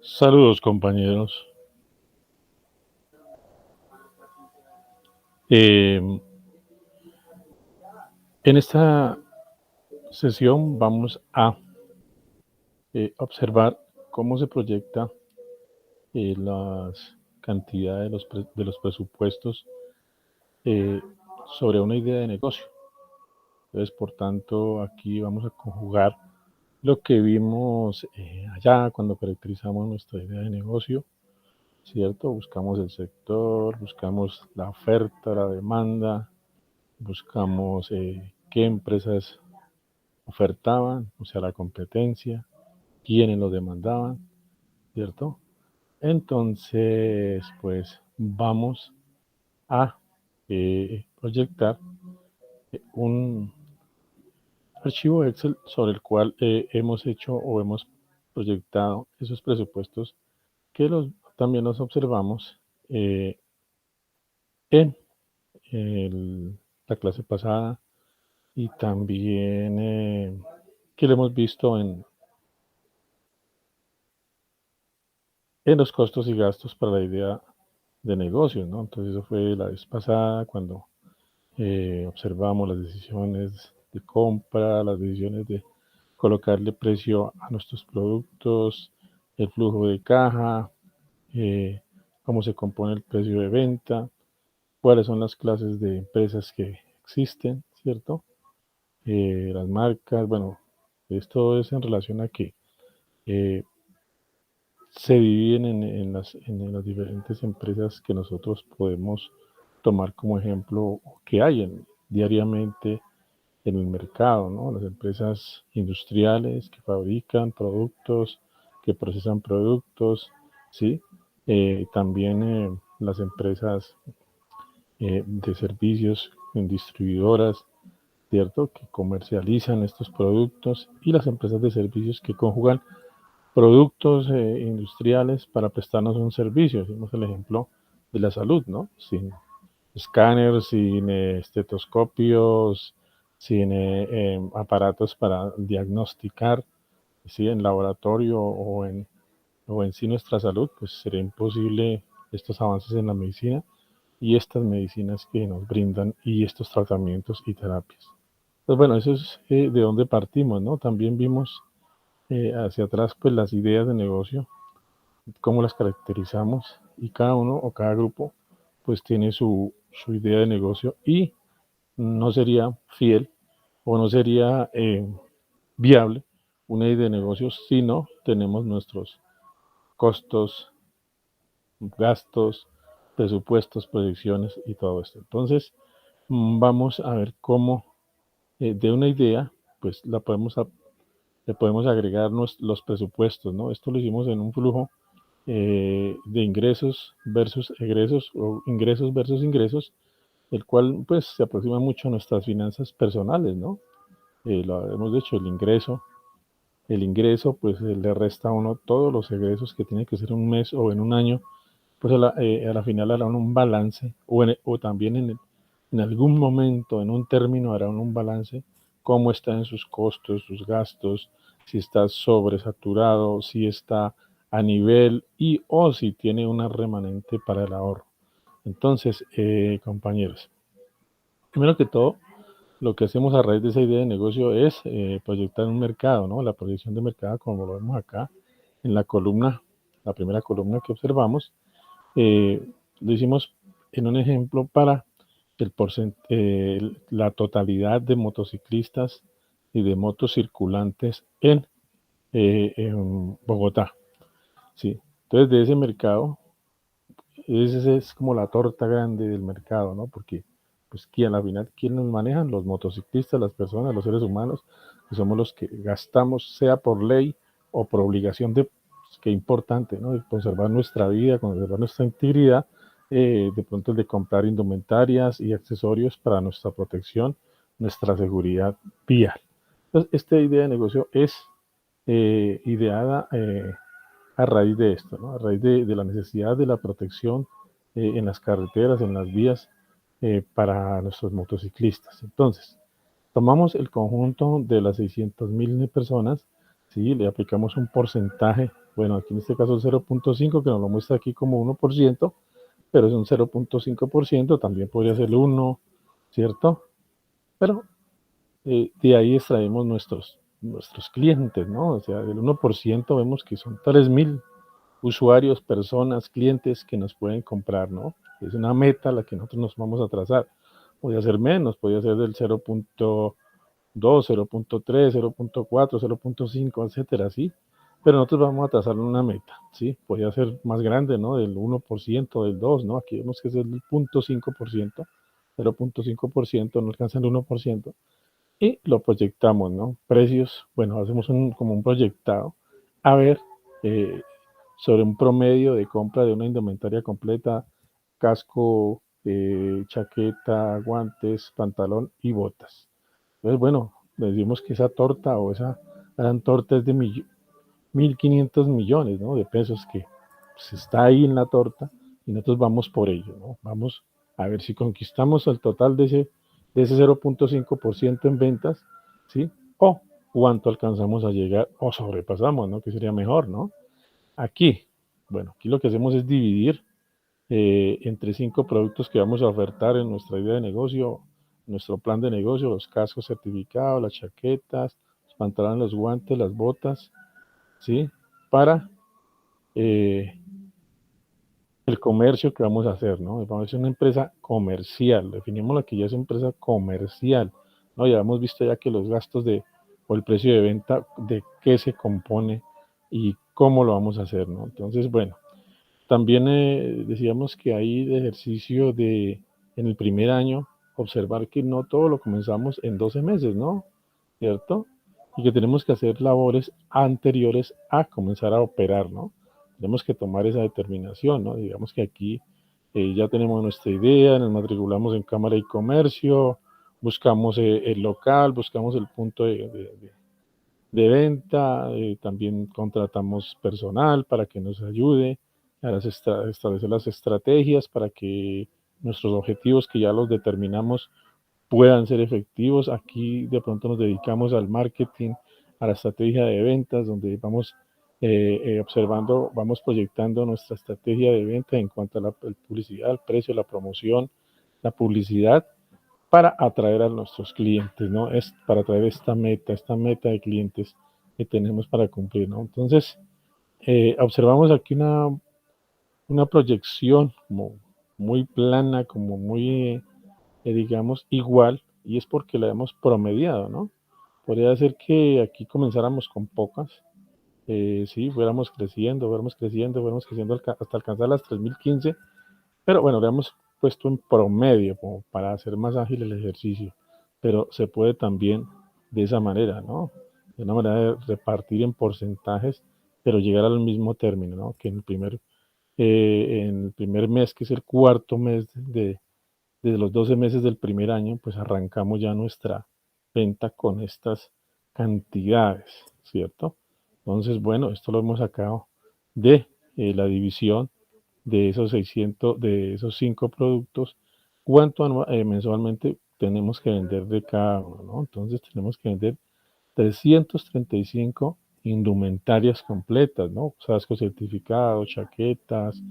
Saludos compañeros. En esta sesión vamos a observar cómo se proyecta las cantidades de los presupuestos eh, sobre una idea de negocio. Entonces, por tanto, aquí vamos a conjugar lo que vimos allá cuando caracterizamos nuestra idea de negocio, ¿cierto? Buscamos el sector, buscamos la oferta, la demanda, buscamos qué empresas ofertaban, o sea, la competencia, quiénes lo demandaban, ¿cierto? Entonces, pues vamos a proyectar un archivo Excel sobre el cual hemos hecho o hemos proyectado esos presupuestos que también los observamos en la clase pasada y también que lo hemos visto en los costos y gastos para la idea de negocio, ¿no? Entonces eso fue la vez pasada cuando observamos las decisiones de compra, las decisiones de colocarle precio a nuestros productos, el flujo de caja, cómo se compone el precio de venta, cuáles son las clases de empresas que existen, ¿cierto? Las marcas, bueno, esto es en relación a que eh, se dividen en las diferentes empresas que nosotros podemos tomar como ejemplo que hay diariamente en el mercado, ¿no? Las empresas industriales que fabrican productos, que procesan productos, ¿sí? También las empresas de servicios en distribuidoras, ¿cierto? Que comercializan estos productos y las empresas de servicios que conjugan productos industriales para prestarnos un servicio. Hicimos el ejemplo de la salud, ¿no? Sin escáneres, sin estetoscopios, sin aparatos para diagnosticar, ¿sí? En laboratorio o en sí nuestra salud, pues sería imposible estos avances en la medicina y estas medicinas que nos brindan y estos tratamientos y terapias. Pues bueno, eso es de dónde partimos, ¿no? También vimos hacia atrás pues las ideas de negocio, cómo las caracterizamos y cada uno o cada grupo pues tiene su idea de negocio y no sería fiel o no sería viable una idea de negocio si no tenemos nuestros costos, gastos, presupuestos, proyecciones y todo esto. Entonces, vamos a ver cómo de una idea, pues le podemos agregar los presupuestos, ¿no? Esto lo hicimos en un flujo de ingresos versus egresos o ingresos versus ingresos, el cual pues se aproxima mucho a nuestras finanzas personales, ¿no? Lo hemos dicho, el ingreso pues le resta a uno todos los egresos que tiene que ser en un mes o en un año, pues a la final hará un balance o también en algún momento, en un término hará un balance, cómo está en sus costos, sus gastos, si está sobresaturado, si está a nivel y o si tiene una remanente para el ahorro. Entonces, compañeros, primero que todo, lo que hacemos a raíz de esa idea de negocio es proyectar un mercado, ¿no? La proyección de mercado, como lo vemos acá en la columna, la primera columna que observamos, lo hicimos en un ejemplo para la totalidad de motociclistas y de motos circulantes en Bogotá. ¿Sí? Entonces, de ese mercado, ese es como la torta grande del mercado, ¿no? Porque, pues, ¿quién al final, quién nos manejan? Los motociclistas, las personas, los seres humanos, que somos los que gastamos, sea por ley o por obligación de, pues, qué importante, ¿no? De conservar nuestra vida, conservar nuestra integridad, de pronto el de comprar indumentarias y accesorios para nuestra protección, nuestra seguridad vial. Entonces, esta idea de negocio es ideada a raíz de esto, ¿no? A raíz de la necesidad de la protección en las carreteras, en las vías para nuestros motociclistas. Entonces, tomamos el conjunto de las 600.000 personas, ¿sí? Le aplicamos un porcentaje, bueno, aquí en este caso el 0.5, que nos lo muestra aquí como 1%, pero es un 0.5%, también podría ser el 1, ¿cierto? Pero de ahí extraemos nuestros clientes, ¿no? O sea, del 1% vemos que son 3.000 usuarios, personas, clientes que nos pueden comprar, ¿no? Es una meta a la que nosotros nos vamos a trazar. Podría ser menos, podría ser del 0.2, 0.3, 0.4, 0.5, etcétera, ¿sí? Pero nosotros vamos a trazar una meta, ¿sí? Podría ser más grande, ¿no? Del 1%, del 2%, ¿no? Aquí vemos que es el 0.5%, 0.5%, no alcanza el 1%, y lo proyectamos, ¿no? Precios, bueno, hacemos como un proyectado, a ver, eh, sobre un promedio de compra de una indumentaria completa, casco, chaqueta, guantes, pantalón y botas. Entonces, bueno, decimos que esa torta o esa gran torta es de 1.500 millones, ¿no? De pesos que pues, está ahí en la torta y nosotros vamos por ello, ¿no? Vamos a ver si conquistamos el total de ese 0.5% en ventas, ¿sí? O cuánto alcanzamos a llegar o sobrepasamos, ¿no? Que sería mejor, ¿no? Aquí, bueno, aquí lo que hacemos es dividir entre 5 productos que vamos a ofertar en nuestra idea de negocio, nuestro plan de negocio, los cascos certificados, las chaquetas, los pantalones, los guantes, las botas, ¿sí? Para el comercio que vamos a hacer, ¿no? Vamos a ser una empresa comercial, definimos la que ya es empresa comercial, ¿no? Ya hemos visto ya que los gastos o el precio de venta, de qué se compone y cómo lo vamos a hacer, ¿no? Entonces, bueno, también decíamos que hay de ejercicio en el primer año, observar que no todo lo comenzamos en 12 meses, ¿no? ¿Cierto? Y que tenemos que hacer labores anteriores a comenzar a operar, ¿no? Tenemos que tomar esa determinación, ¿no? Digamos que aquí ya tenemos nuestra idea, nos matriculamos en Cámara y Comercio, buscamos el local, buscamos el punto de venta, también contratamos personal para que nos ayude a establecer las estrategias para que nuestros objetivos que ya los determinamos puedan ser efectivos. Aquí de pronto nos dedicamos al marketing, a la estrategia de ventas, donde vamos observando, vamos proyectando nuestra estrategia de venta en cuanto a la publicidad, el precio, la promoción, la publicidad, para atraer a nuestros clientes, ¿no? Es para atraer esta meta de clientes que tenemos para cumplir, ¿no? Entonces, observamos aquí una proyección como muy plana, como muy, digamos, igual, y es porque la hemos promediado, ¿no? Podría ser que aquí comenzáramos con pocas, sí, fuéramos creciendo hasta alcanzar las 3.015, pero bueno, le hemos puesto un promedio como para hacer más ágil el ejercicio, pero se puede también de esa manera, ¿no? De una manera de repartir en porcentajes, pero llegar al mismo término, ¿no? Que en el primer mes, que es el cuarto mes de los 12 meses del primer año, pues arrancamos ya nuestra venta con estas cantidades, ¿cierto? Entonces, bueno, esto lo hemos sacado de la división de esos 600, de esos 5 productos, cuánto mensualmente tenemos que vender de cada uno, ¿no? Entonces tenemos que vender 335 indumentarias completas, ¿no? Cascos certificados, chaquetas,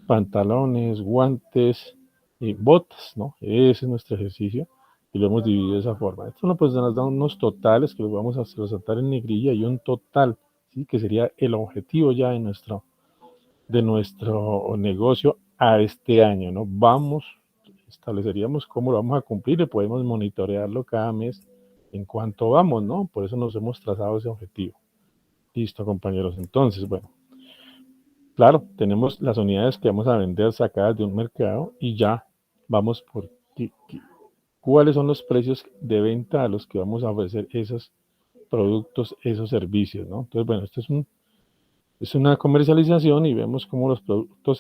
pantalones, guantes y botas, ¿no? Ese es nuestro ejercicio y lo hemos dividido de esa forma. Esto no, pues, nos da unos totales que los vamos a resaltar en negrilla y un total, ¿sí? Que sería el objetivo ya de nuestro negocio a este año, ¿no? Estableceríamos cómo lo vamos a cumplir y podemos monitorearlo cada mes en cuanto vamos, ¿no? Por eso nos hemos trazado ese objetivo. Listo, compañeros. Entonces, bueno, claro, tenemos las unidades que vamos a vender sacadas de un mercado y ya vamos por cuáles son los precios de venta a los que vamos a ofrecer esos productos, esos servicios, ¿no? Entonces, bueno, esto es una comercialización y vemos cómo los productos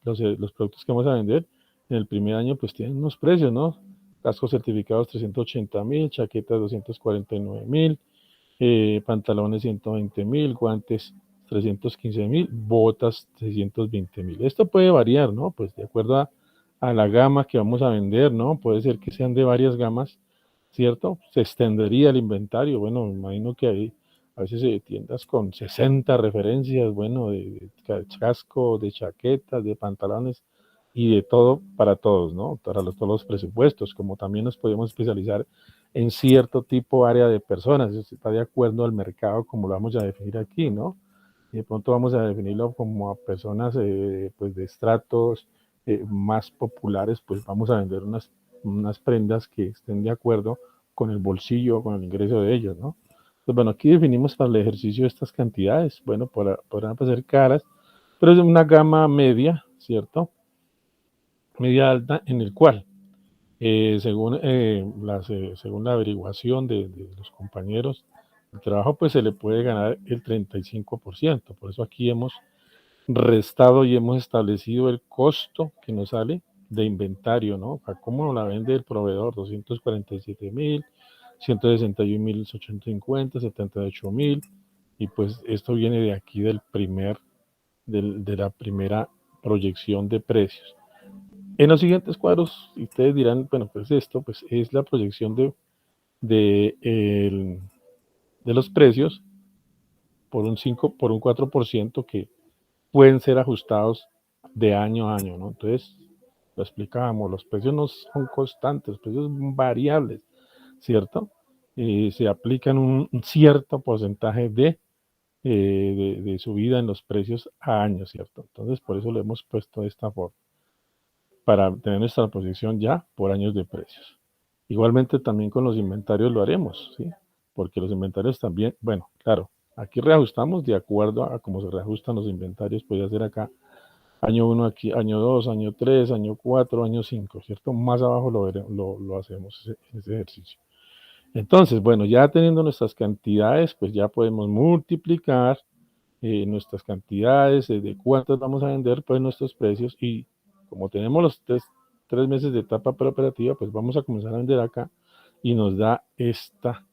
los productos que vamos a vender en el primer año pues tienen unos precios, ¿no? Cascos certificados 380.000, chaquetas 249.000, pantalones 120.000, guantes 315.000, botas 620.000. Esto puede variar, ¿no? Pues de acuerdo a la gama que vamos a vender, ¿no? Puede ser que sean de varias gamas ¿cierto? Se extendería el inventario. Bueno, me imagino que hay a veces tiendas con 60 referencias, bueno, de casco, de chaquetas, de pantalones y de todo para todos, ¿no? Para todos los presupuestos, como también nos podemos especializar en cierto tipo área de personas, eso está de acuerdo al mercado como lo vamos a definir aquí, ¿no? Y de pronto vamos a definirlo como a personas pues de estratos más populares, pues vamos a vender unas prendas que estén de acuerdo con el bolsillo, con el ingreso de ellos, ¿no? Pues bueno, aquí definimos para el ejercicio estas cantidades, bueno, podrán parecer caras, pero es una gama media, ¿cierto? Media alta, en el cual, según la averiguación de los compañeros de trabajo, pues se le puede ganar el 35%. Por eso aquí hemos restado y hemos establecido el costo que nos sale de inventario, ¿no? A cómo nos la vende el proveedor, 247.000, 161.850, 78.000, y pues esto viene de aquí de la primera proyección de precios. En los siguientes cuadros, ustedes dirán, bueno, pues esto pues es la proyección de los precios por un 4% que pueden ser ajustados de año a año, ¿no? Entonces, lo explicábamos, los precios no son constantes, los precios son variables, ¿cierto? Se aplican un cierto porcentaje de subida en los precios a año, ¿cierto? Entonces, por eso lo hemos puesto de esta forma, para tener nuestra posición ya por años de precios. Igualmente también con los inventarios lo haremos, ¿sí? Porque los inventarios también, bueno, claro, aquí reajustamos de acuerdo a cómo se reajustan los inventarios, puede ser acá año 1 aquí, año 2, año 3, año 4, año 5, ¿cierto? Más abajo lo hacemos ese ejercicio. Entonces, bueno, ya teniendo nuestras cantidades, pues ya podemos multiplicar nuestras cantidades, de cuántas vamos a vender, pues nuestros precios, y como tenemos los tres meses de etapa preoperativa, pues vamos a comenzar a vender acá y nos da esta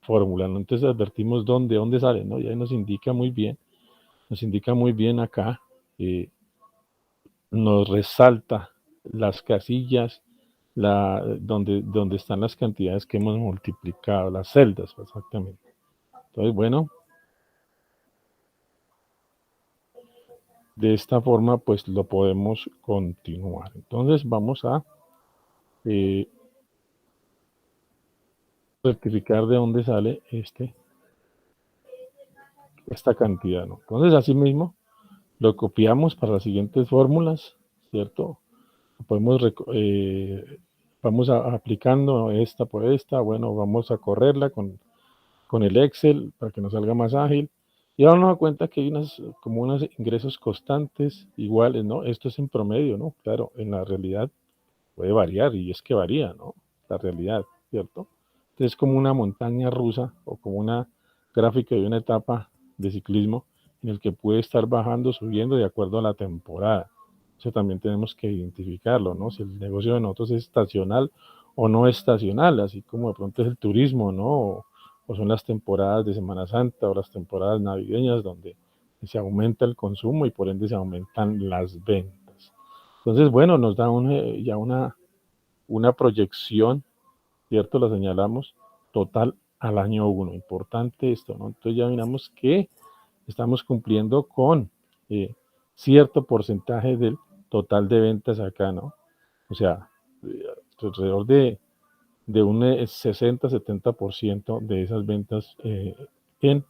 fórmula, ¿no? Entonces advertimos dónde sale, ¿no? Y ahí nos indica muy bien acá, nos resalta las casillas, donde están las cantidades que hemos multiplicado, las celdas, exactamente. Entonces, bueno, de esta forma, pues lo podemos continuar. Entonces, vamos a rectificar de dónde sale esta cantidad, ¿no? Entonces, así mismo, lo copiamos para las siguientes fórmulas, ¿cierto? Podemos vamos aplicando esta por esta, bueno, vamos a correrla con el Excel para que nos salga más ágil. Y ahora nos da cuenta que hay como unos ingresos constantes iguales, ¿no? Esto es en promedio, ¿no? Claro, en la realidad puede variar, y es que varía, ¿no? La realidad, ¿cierto? Entonces es como una montaña rusa o como una gráfica de una etapa de ciclismo en el que puede estar bajando, subiendo de acuerdo a la temporada. Eso también tenemos que identificarlo, ¿no? Si el negocio de nosotros es estacional o no estacional, así como de pronto es el turismo, ¿no? O son las temporadas de Semana Santa o las temporadas navideñas donde se aumenta el consumo y por ende se aumentan las ventas. Entonces, bueno, nos da ya una proyección, ¿cierto? Lo señalamos, total al año 1. Importante esto, ¿no? Entonces ya miramos que estamos cumpliendo con cierto porcentaje del total de ventas acá, ¿no? O sea, alrededor de un 60-70% de esas ventas en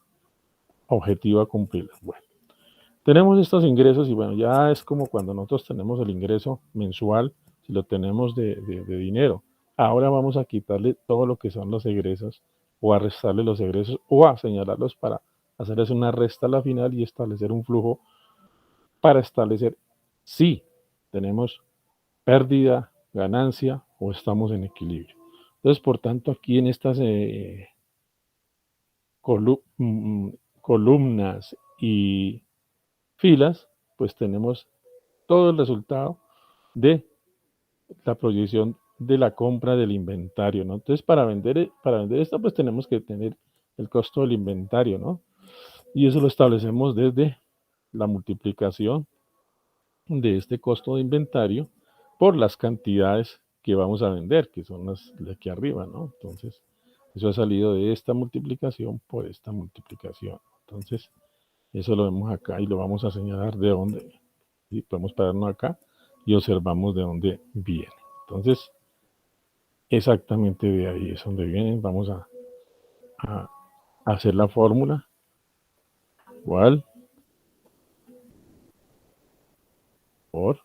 objetivo a cumplir. Bueno, tenemos estos ingresos y bueno, ya es como cuando nosotros tenemos el ingreso mensual, si lo tenemos de dinero. Ahora vamos a quitarle todo lo que son los egresos o a restarle los egresos o a señalarlos para hacerles una resta a la final y establecer un flujo para establecer si tenemos pérdida, ganancia o estamos en equilibrio. Entonces, por tanto, aquí en estas columnas y filas, pues tenemos todo el resultado de la proyección de la compra del inventario, ¿no? Entonces, para vender esto, pues tenemos que tener el costo del inventario, ¿no? Y eso lo establecemos desde la multiplicación de este costo de inventario por las cantidades que vamos a vender, que son las de aquí arriba, ¿no? Entonces, eso ha salido de esta multiplicación por esta multiplicación. Entonces, eso lo vemos acá y lo vamos a señalar de dónde. ¿Sí? Podemos pararnos acá y observamos de dónde viene. Entonces, exactamente de ahí es donde vienen. Vamos a hacer la fórmula. Igual por.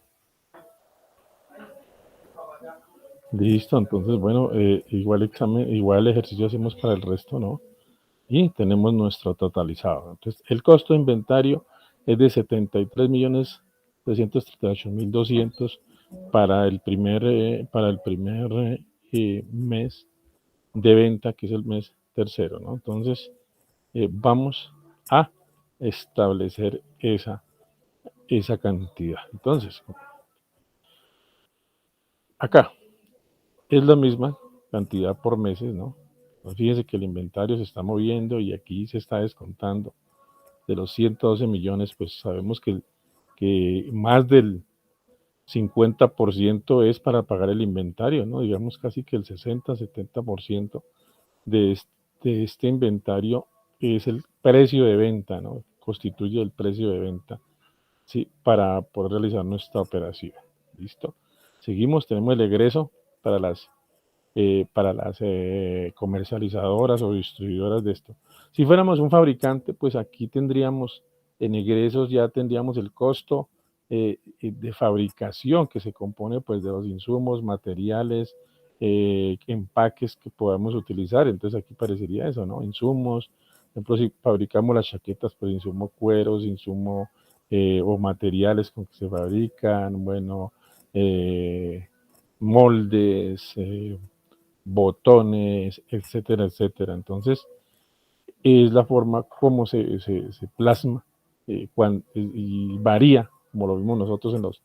Listo, entonces, bueno, igual examen, igual ejercicio hacemos para el resto, ¿no? Y tenemos nuestro totalizado. Entonces, el costo de inventario es de 73.338.200 para el primer, mes de venta, que es el mes tercero, ¿no? Entonces, vamos a establecer esa cantidad. Entonces, acá es la misma cantidad por meses, ¿no? Entonces, fíjense que el inventario se está moviendo y aquí se está descontando de los 112 millones, pues sabemos que más del 50% es para pagar el inventario, ¿no? Digamos casi que el 60-70% de este inventario es el precio de venta, ¿no? Constituye el precio de venta, ¿sí? Para poder realizar nuestra operación. ¿Listo? Seguimos, tenemos el egreso para las comercializadoras o distribuidoras de esto. Si fuéramos un fabricante, pues aquí tendríamos en egresos, ya tendríamos el costo de fabricación que se compone pues de los insumos, materiales, empaques que podamos utilizar. Entonces aquí parecería eso, ¿no? Insumos, por ejemplo, si fabricamos las chaquetas, pues insumo cueros, insumo o materiales con que se fabrican, bueno, moldes, botones, etcétera, etcétera. Entonces, es la forma como se plasma y varía, como lo vimos nosotros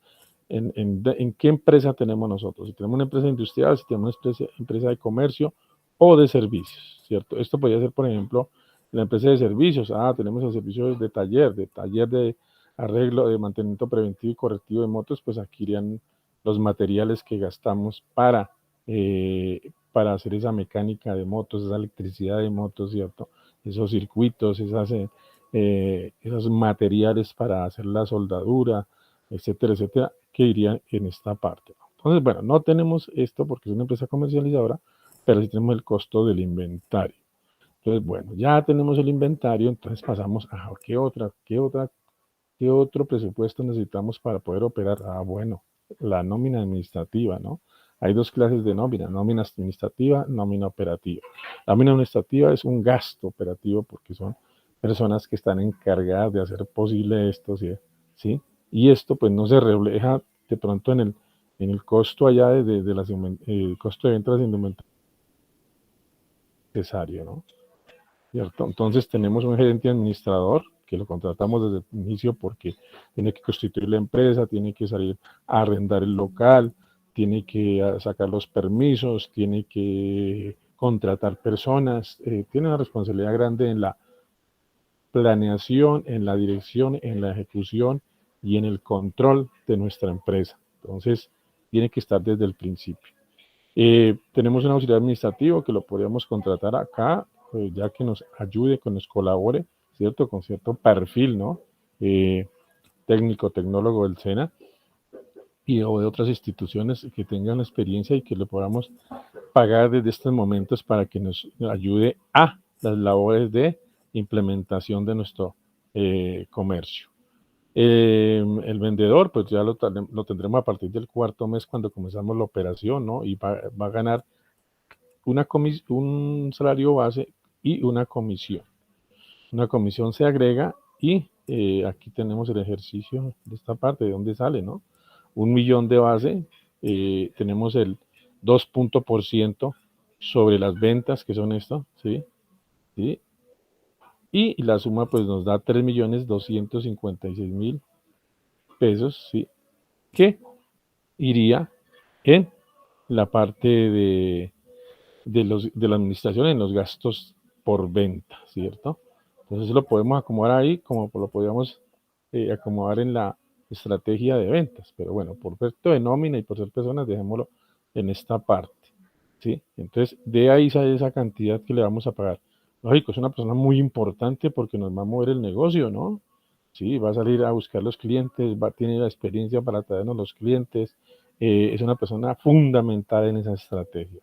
en qué empresa tenemos nosotros. Si tenemos una empresa industrial, si tenemos una empresa de comercio o de servicios, ¿cierto? Esto podría ser, por ejemplo, la empresa de servicios. Tenemos el servicio de taller de arreglo, de mantenimiento preventivo y correctivo de motos, pues aquí irían los materiales que gastamos para hacer esa mecánica de motos, esa electricidad de motos, ¿cierto? Esos circuitos, esos materiales para hacer la soldadura, etcétera, etcétera, que irían en esta parte. Entonces, bueno, no tenemos esto porque es una empresa comercializadora, pero sí tenemos el costo del inventario. Entonces, bueno, ya tenemos el inventario, entonces pasamos a qué otro presupuesto necesitamos para poder operar. Bueno, la nómina administrativa, ¿no? Hay dos clases de nómina administrativa, nómina operativa. La nómina administrativa es un gasto operativo porque son personas que están encargadas de hacer posible esto, ¿sí? Y esto pues no se refleja de pronto en el costo allá el costo de ventas de indumentaria necesario, ¿no? ¿Cierto? Entonces tenemos un gerente administrador que lo contratamos desde el inicio porque tiene que constituir la empresa, tiene que salir a arrendar el local, tiene que sacar los permisos, tiene que contratar personas, tiene una responsabilidad grande en la planeación, en la dirección, en la ejecución y en el control de nuestra empresa. Entonces, tiene que estar desde el principio. Tenemos un auxiliar administrativo que lo podríamos contratar acá, ya que nos ayude, que nos colabore, ¿cierto? Con cierto perfil, ¿no? Técnico, tecnólogo del SENA o de otras instituciones que tengan experiencia y que le podamos pagar desde estos momentos para que nos ayude a las labores de implementación de nuestro comercio. El vendedor, pues ya lo tendremos a partir del cuarto mes cuando comenzamos la operación, ¿no? Y va a ganar un salario base y una comisión. Una comisión se agrega y aquí tenemos el ejercicio de esta parte, de dónde sale, ¿no? 1.000.000 de base, tenemos el 2% sobre las ventas, que son esto, ¿sí? ¿Sí? Y la suma pues nos da 3.256.000 pesos, ¿sí? Que iría en la parte de la administración, en los gastos por venta, ¿cierto? Entonces lo podemos acomodar ahí como lo podríamos acomodar en la estrategia de ventas, pero bueno, por efecto de nómina y por ser personas, dejémoslo en esta parte, ¿sí? Entonces, de ahí sale esa cantidad que le vamos a pagar. Lógico, es una persona muy importante porque nos va a mover el negocio, ¿no? Sí, va a salir a buscar los clientes, tiene la experiencia para traernos los clientes, es una persona fundamental en esa estrategia.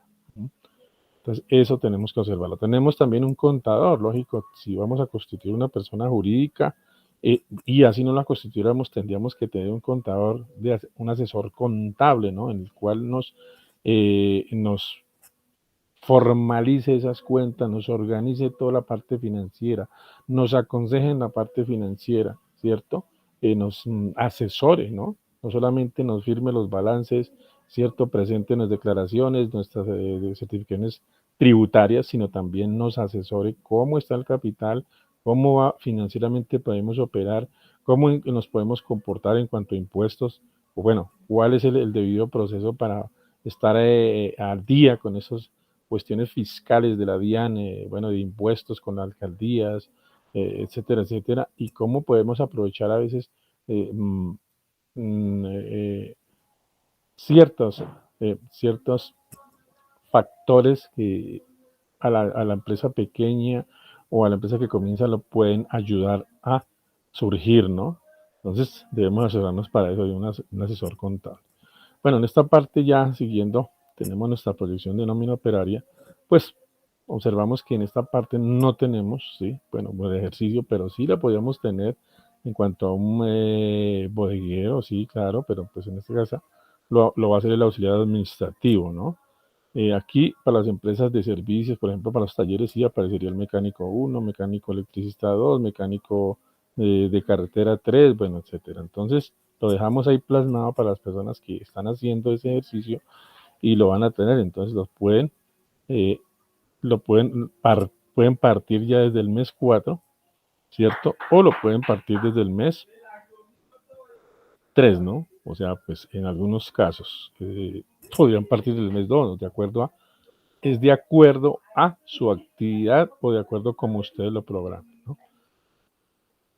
Entonces, eso tenemos que observarlo. Tenemos también un contador, lógico, si vamos a constituir una persona jurídica, y así no la constituyéramos, tendríamos que tener un contador, un asesor contable, ¿no? En el cual nos formalice esas cuentas, nos organice toda la parte financiera, nos aconseje en la parte financiera, ¿cierto? Nos asesore, ¿no? No solamente nos firme los balances, ¿cierto? Presente en las declaraciones, nuestras certificaciones tributarias, sino también nos asesore cómo está el capital, cómo va financieramente podemos operar, cómo nos podemos comportar en cuanto a impuestos, o bueno, cuál es el debido proceso para estar al día con esos cuestiones fiscales de la DIAN, bueno, de impuestos con las alcaldías, etcétera, etcétera, y cómo podemos aprovechar a veces eh, mm, ciertos, ciertos factores que a la empresa pequeña o a la empresa que comienza lo pueden ayudar a surgir, ¿no? Entonces debemos asesorarnos para eso de un asesor contable. Bueno, en esta parte ya siguiendo, tenemos nuestra proyección de nómina operaria, pues observamos que en esta parte no tenemos, sí, bueno, buen ejercicio, pero sí la podríamos tener en cuanto a un bodeguero, sí, claro, pero pues en este caso lo va a hacer el auxiliar administrativo, ¿no? Aquí para las empresas de servicios, por ejemplo, para los talleres sí aparecería el mecánico 1, mecánico electricista 2, mecánico de carretera 3, bueno, etcétera. Entonces, lo dejamos ahí plasmado para las personas que están haciendo ese ejercicio y lo van a tener. Entonces, eh, pueden partir ya desde el mes 4, ¿cierto? O lo pueden partir desde el mes 3, ¿no? O sea, pues en algunos casos podrían partir del mes 2, ¿no? Es de acuerdo a su actividad o de acuerdo a como ustedes lo programen, ¿no?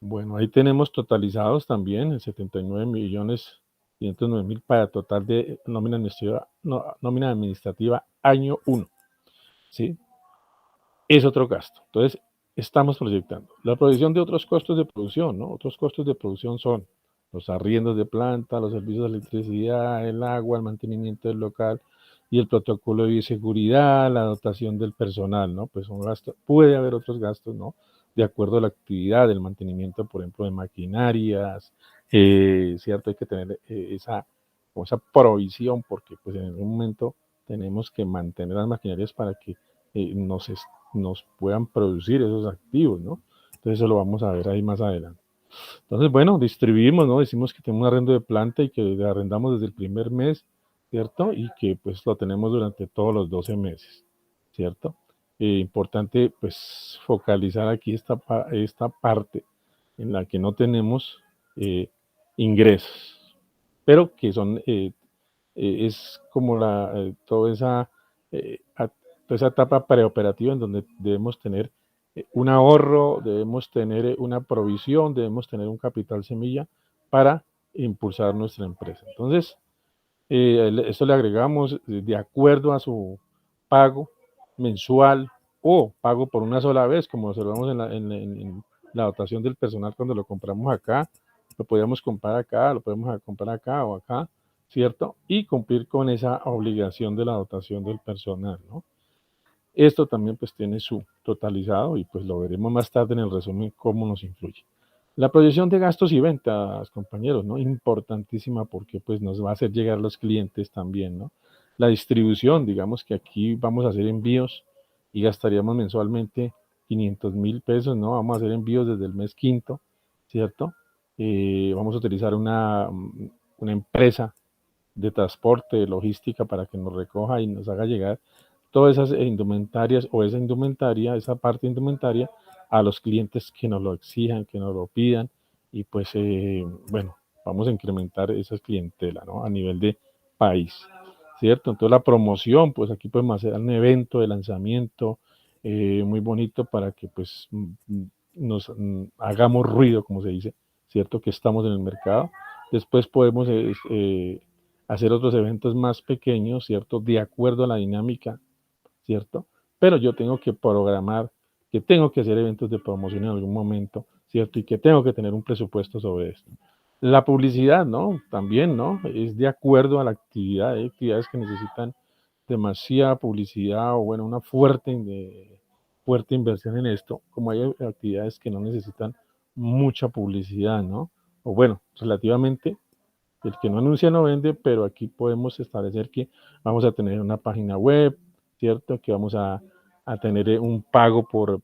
Bueno, ahí tenemos totalizados también el 79.509.000 para total de nómina administrativa año 1, ¿sí? Es otro gasto. Entonces, estamos proyectando. La provisión de otros costos de producción, ¿no? Otros costos de producción son los arriendos de planta, los servicios de electricidad, el agua, el mantenimiento del local y el protocolo de bioseguridad, la dotación del personal, ¿no? Pues son gastos, puede haber otros gastos, ¿no? De acuerdo a la actividad, el mantenimiento, por ejemplo, de maquinarias, ¿cierto? Hay que tener esa provisión porque pues en algún momento tenemos que mantener las maquinarias para que nos puedan producir esos activos, ¿no? Entonces eso lo vamos a ver ahí más adelante. Entonces, bueno, distribuimos, ¿no? Decimos que tenemos un arrendo de planta y que arrendamos desde el primer mes, ¿cierto? Y que pues lo tenemos durante todos los 12 meses, ¿cierto? Importante pues focalizar aquí esta parte en la que no tenemos ingresos, pero que son, es como toda esa etapa preoperativa en donde debemos tener un ahorro, debemos tener una provisión, debemos tener un capital semilla para impulsar nuestra empresa. Entonces, esto le agregamos de acuerdo a su pago mensual o pago por una sola vez, como observamos en la dotación del personal cuando lo compramos acá, lo podemos comprar acá, lo podemos comprar acá o acá, ¿cierto? Y cumplir con esa obligación de la dotación del personal, ¿no? Esto también pues tiene su totalizado y pues lo veremos más tarde en el resumen cómo nos influye. La proyección de gastos y ventas, compañeros, ¿no? Importantísima porque pues nos va a hacer llegar los clientes también, ¿no? La distribución, digamos que aquí vamos a hacer envíos y gastaríamos mensualmente 500.000 pesos, ¿no? Vamos a hacer envíos desde el mes quinto, ¿cierto? Vamos a utilizar una empresa de transporte, de logística para que nos recoja y nos haga llegar todas esas indumentarias o esa indumentaria, esa parte indumentaria a los clientes que nos lo exijan, que nos lo pidan y pues bueno, vamos a incrementar esa clientela, ¿no? A nivel de país, ¿cierto? Entonces la promoción, pues aquí podemos hacer un evento de lanzamiento muy bonito para que pues nos hagamos ruido, como se dice, ¿cierto? Que estamos en el mercado. Después podemos hacer otros eventos más pequeños, ¿cierto? De acuerdo a la dinámica, ¿cierto? Pero yo tengo que programar, que tengo que hacer eventos de promoción en algún momento, ¿cierto? Y que tengo que tener un presupuesto sobre esto. La publicidad, ¿no? También, ¿no? Es de acuerdo a la actividad, hay actividades que necesitan demasiada publicidad o, bueno, una fuerte inversión en esto, como hay actividades que no necesitan mucha publicidad, ¿no? O bueno, relativamente el que no anuncia no vende, pero aquí podemos establecer que vamos a tener una página web, ¿cierto? Que vamos a tener un pago por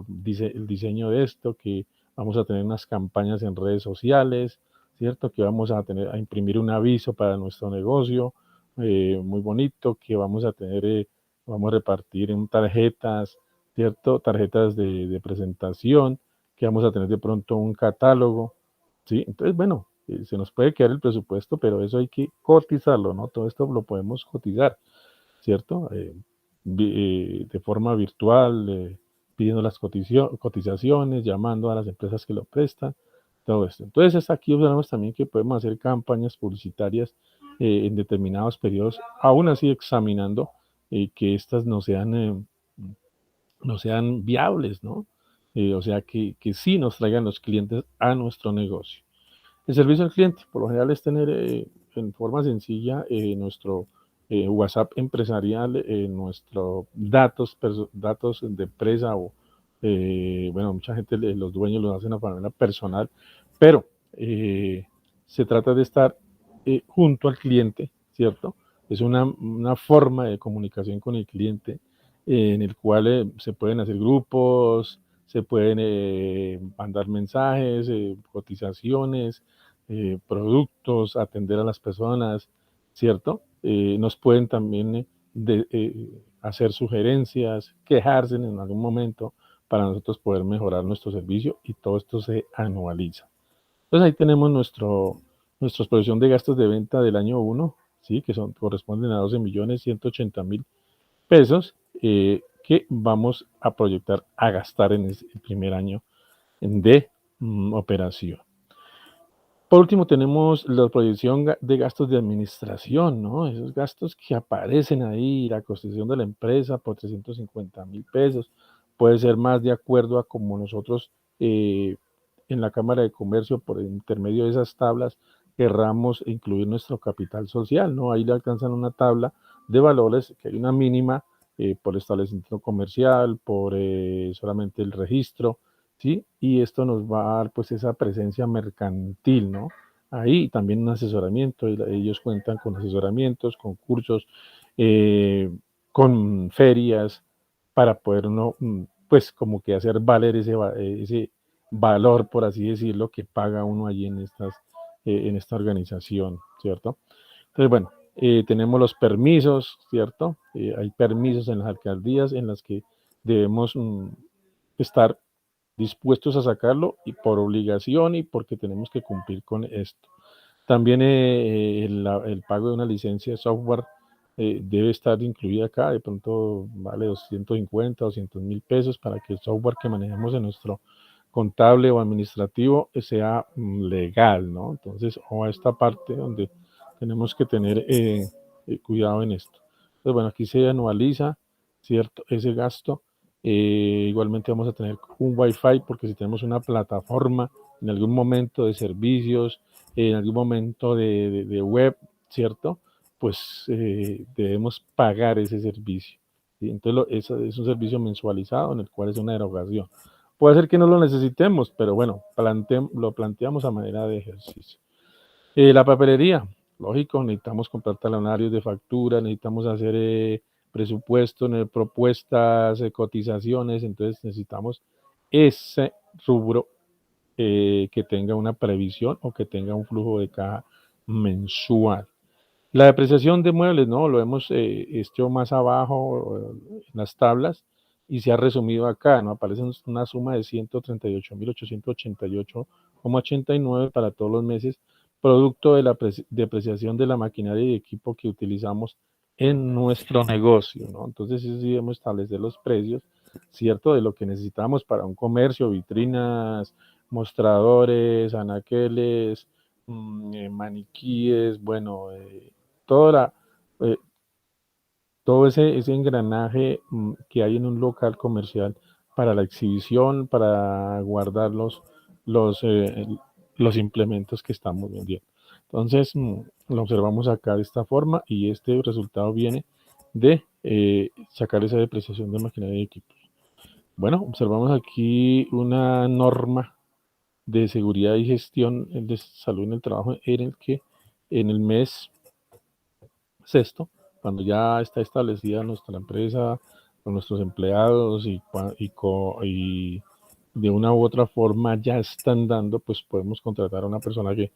el diseño de esto, que vamos a tener unas campañas en redes sociales, ¿cierto? Que vamos a tener a imprimir un aviso para nuestro negocio, muy bonito, que vamos a tener, vamos a repartir en tarjetas, ¿cierto? Tarjetas de presentación, que vamos a tener de pronto un catálogo, ¿sí? Entonces, bueno, se nos puede quedar el presupuesto, pero eso hay que cotizarlo, ¿no? Todo esto lo podemos cotizar, ¿cierto? De forma virtual, pidiendo las cotizaciones, llamando a las empresas que lo prestan, todo esto. Entonces, aquí observamos también que podemos hacer campañas publicitarias en determinados periodos, aún así examinando que estas no sean viables, ¿no? O sea, que sí nos traigan los clientes a nuestro negocio. El servicio al cliente, por lo general, es tener en forma sencilla nuestro WhatsApp empresarial, nuestros datos de empresa o, bueno, mucha gente, los dueños lo hacen de manera personal, pero se trata de estar junto al cliente, ¿cierto? Es una forma de comunicación con el cliente en el cual se pueden hacer grupos, se pueden mandar mensajes, cotizaciones, productos, atender a las personas, ¿cierto? Nos pueden también hacer sugerencias, quejarse en algún momento para nosotros poder mejorar nuestro servicio y todo esto se anualiza. Entonces ahí tenemos nuestra exposición de gastos de venta del año 1, ¿sí? Que corresponden a 12.180.000 pesos que vamos a proyectar a gastar en el primer año de operación. Por último, tenemos la proyección de gastos de administración, ¿no? Esos gastos que aparecen ahí, la construcción de la empresa por 350.000 pesos, puede ser más de acuerdo a como nosotros en la Cámara de Comercio, por intermedio de esas tablas, querramos incluir nuestro capital social, ¿no? Ahí le alcanzan una tabla de valores, que hay una mínima por establecimiento comercial, por solamente el registro, ¿sí? Y esto nos va a dar pues esa presencia mercantil, ¿no? Ahí también un asesoramiento, ellos cuentan con asesoramientos, con cursos, con ferias, para poder uno, pues como que hacer valer ese valor, por así decirlo, que paga uno allí en esta organización, ¿cierto? Entonces, bueno, tenemos los permisos, ¿cierto? Hay permisos en las alcaldías en las que debemos estar dispuestos a sacarlo y por obligación y porque tenemos que cumplir con esto. También el pago de una licencia de software debe estar incluida acá, de pronto vale 250, 200.000 pesos para que el software que manejemos en nuestro contable o administrativo sea legal, ¿no? Entonces, o a esta parte donde tenemos que tener cuidado en esto. Entonces, bueno, aquí se anualiza, ¿cierto? Ese gasto. Igualmente vamos a tener un Wi-Fi porque si tenemos una plataforma en algún momento de servicios, en algún momento de web, ¿cierto? Pues debemos pagar ese servicio. ¿Sí? Entonces es un servicio mensualizado en el cual es una erogación. Puede ser que no lo necesitemos, pero bueno, lo planteamos a manera de ejercicio. La papelería, lógico, necesitamos comprar talonarios de factura, necesitamos hacer presupuestos, propuestas, cotizaciones, entonces necesitamos ese rubro que tenga una previsión o que tenga un flujo de caja mensual. La depreciación de muebles, ¿no? Lo hemos hecho más abajo en las tablas y se ha resumido acá, ¿no? Aparece una suma de 138.888,89 para todos los meses, producto de la depreciación de la maquinaria y equipo que utilizamos en nuestro negocio, ¿no? Entonces, sí debemos establecer los precios, ¿cierto? De lo que necesitamos para un comercio, vitrinas, mostradores, anaqueles, maniquíes, bueno, todo ese engranaje que hay en un local comercial para la exhibición, para guardar los, eh, los implementos que estamos vendiendo. Entonces, lo observamos acá de esta forma y este resultado viene de sacar esa depreciación de maquinaria y equipos. Bueno, observamos aquí una norma de seguridad y gestión de salud en el trabajo en el que en el mes sexto, cuando ya está establecida nuestra empresa con nuestros empleados y de una u otra forma ya están dando, pues podemos contratar a una persona que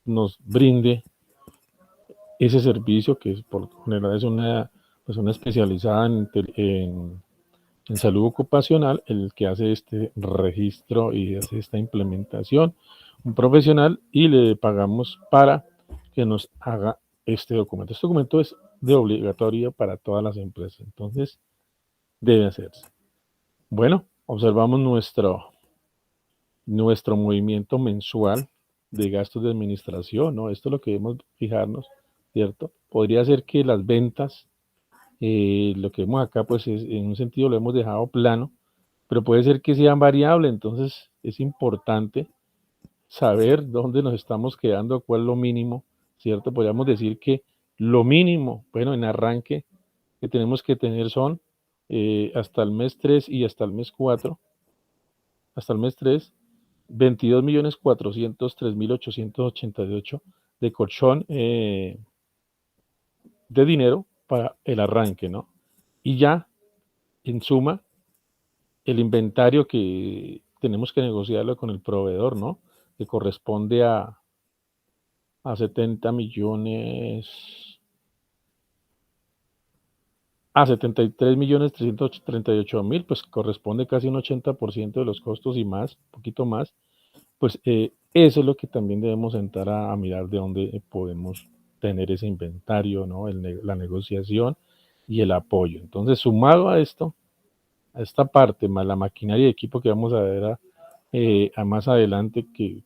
nos brinde ese servicio que por general es una persona especializada en salud ocupacional, el que hace este registro y hace esta implementación, un profesional, y le pagamos para que nos haga este documento. Este documento es de obligatorio para todas las empresas, entonces debe hacerse. Bueno, observamos nuestro movimiento mensual de gastos de administración, ¿no? Esto es lo que debemos fijarnos, ¿cierto? Podría ser que las ventas, lo que vemos acá, pues en un sentido lo hemos dejado plano, pero puede ser que sean variables, entonces es importante saber dónde nos estamos quedando, cuál es lo mínimo, ¿cierto? Podríamos decir que lo mínimo, bueno, en arranque que tenemos que tener son hasta el mes 3 y hasta el mes 4, hasta el mes 3, 22.403.888 de colchón de dinero para el arranque, ¿no? Y ya, en suma, el inventario que tenemos que negociarlo con el proveedor, ¿no? Que corresponde a 70 millones, a 73.338.000, pues corresponde casi un 80% de los costos y más, un poquito más, pues eso es lo que también debemos entrar a mirar de dónde podemos tener ese inventario, ¿no? La negociación y el apoyo. Entonces, sumado a esto, a esta parte, más la maquinaria y equipo que vamos a ver a más adelante que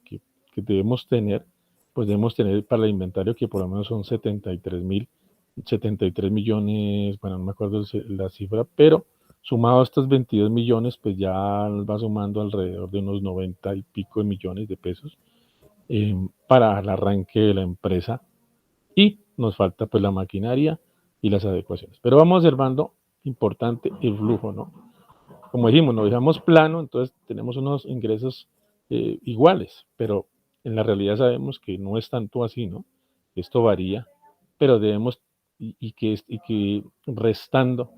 debemos tener, pues debemos tener para el inventario que por lo menos son 73 millones, bueno, no me acuerdo la cifra, pero sumado a estos 22 millones, pues ya nos va sumando alrededor de unos 90 y pico de millones de pesos para el arranque de la empresa, y nos falta pues la maquinaria y las adecuaciones. Pero vamos observando, importante, el flujo, ¿no? Como dijimos, nos dejamos plano, entonces tenemos unos ingresos iguales, pero en la realidad sabemos que no es tanto así, ¿no? Esto varía, pero debemos, y que restando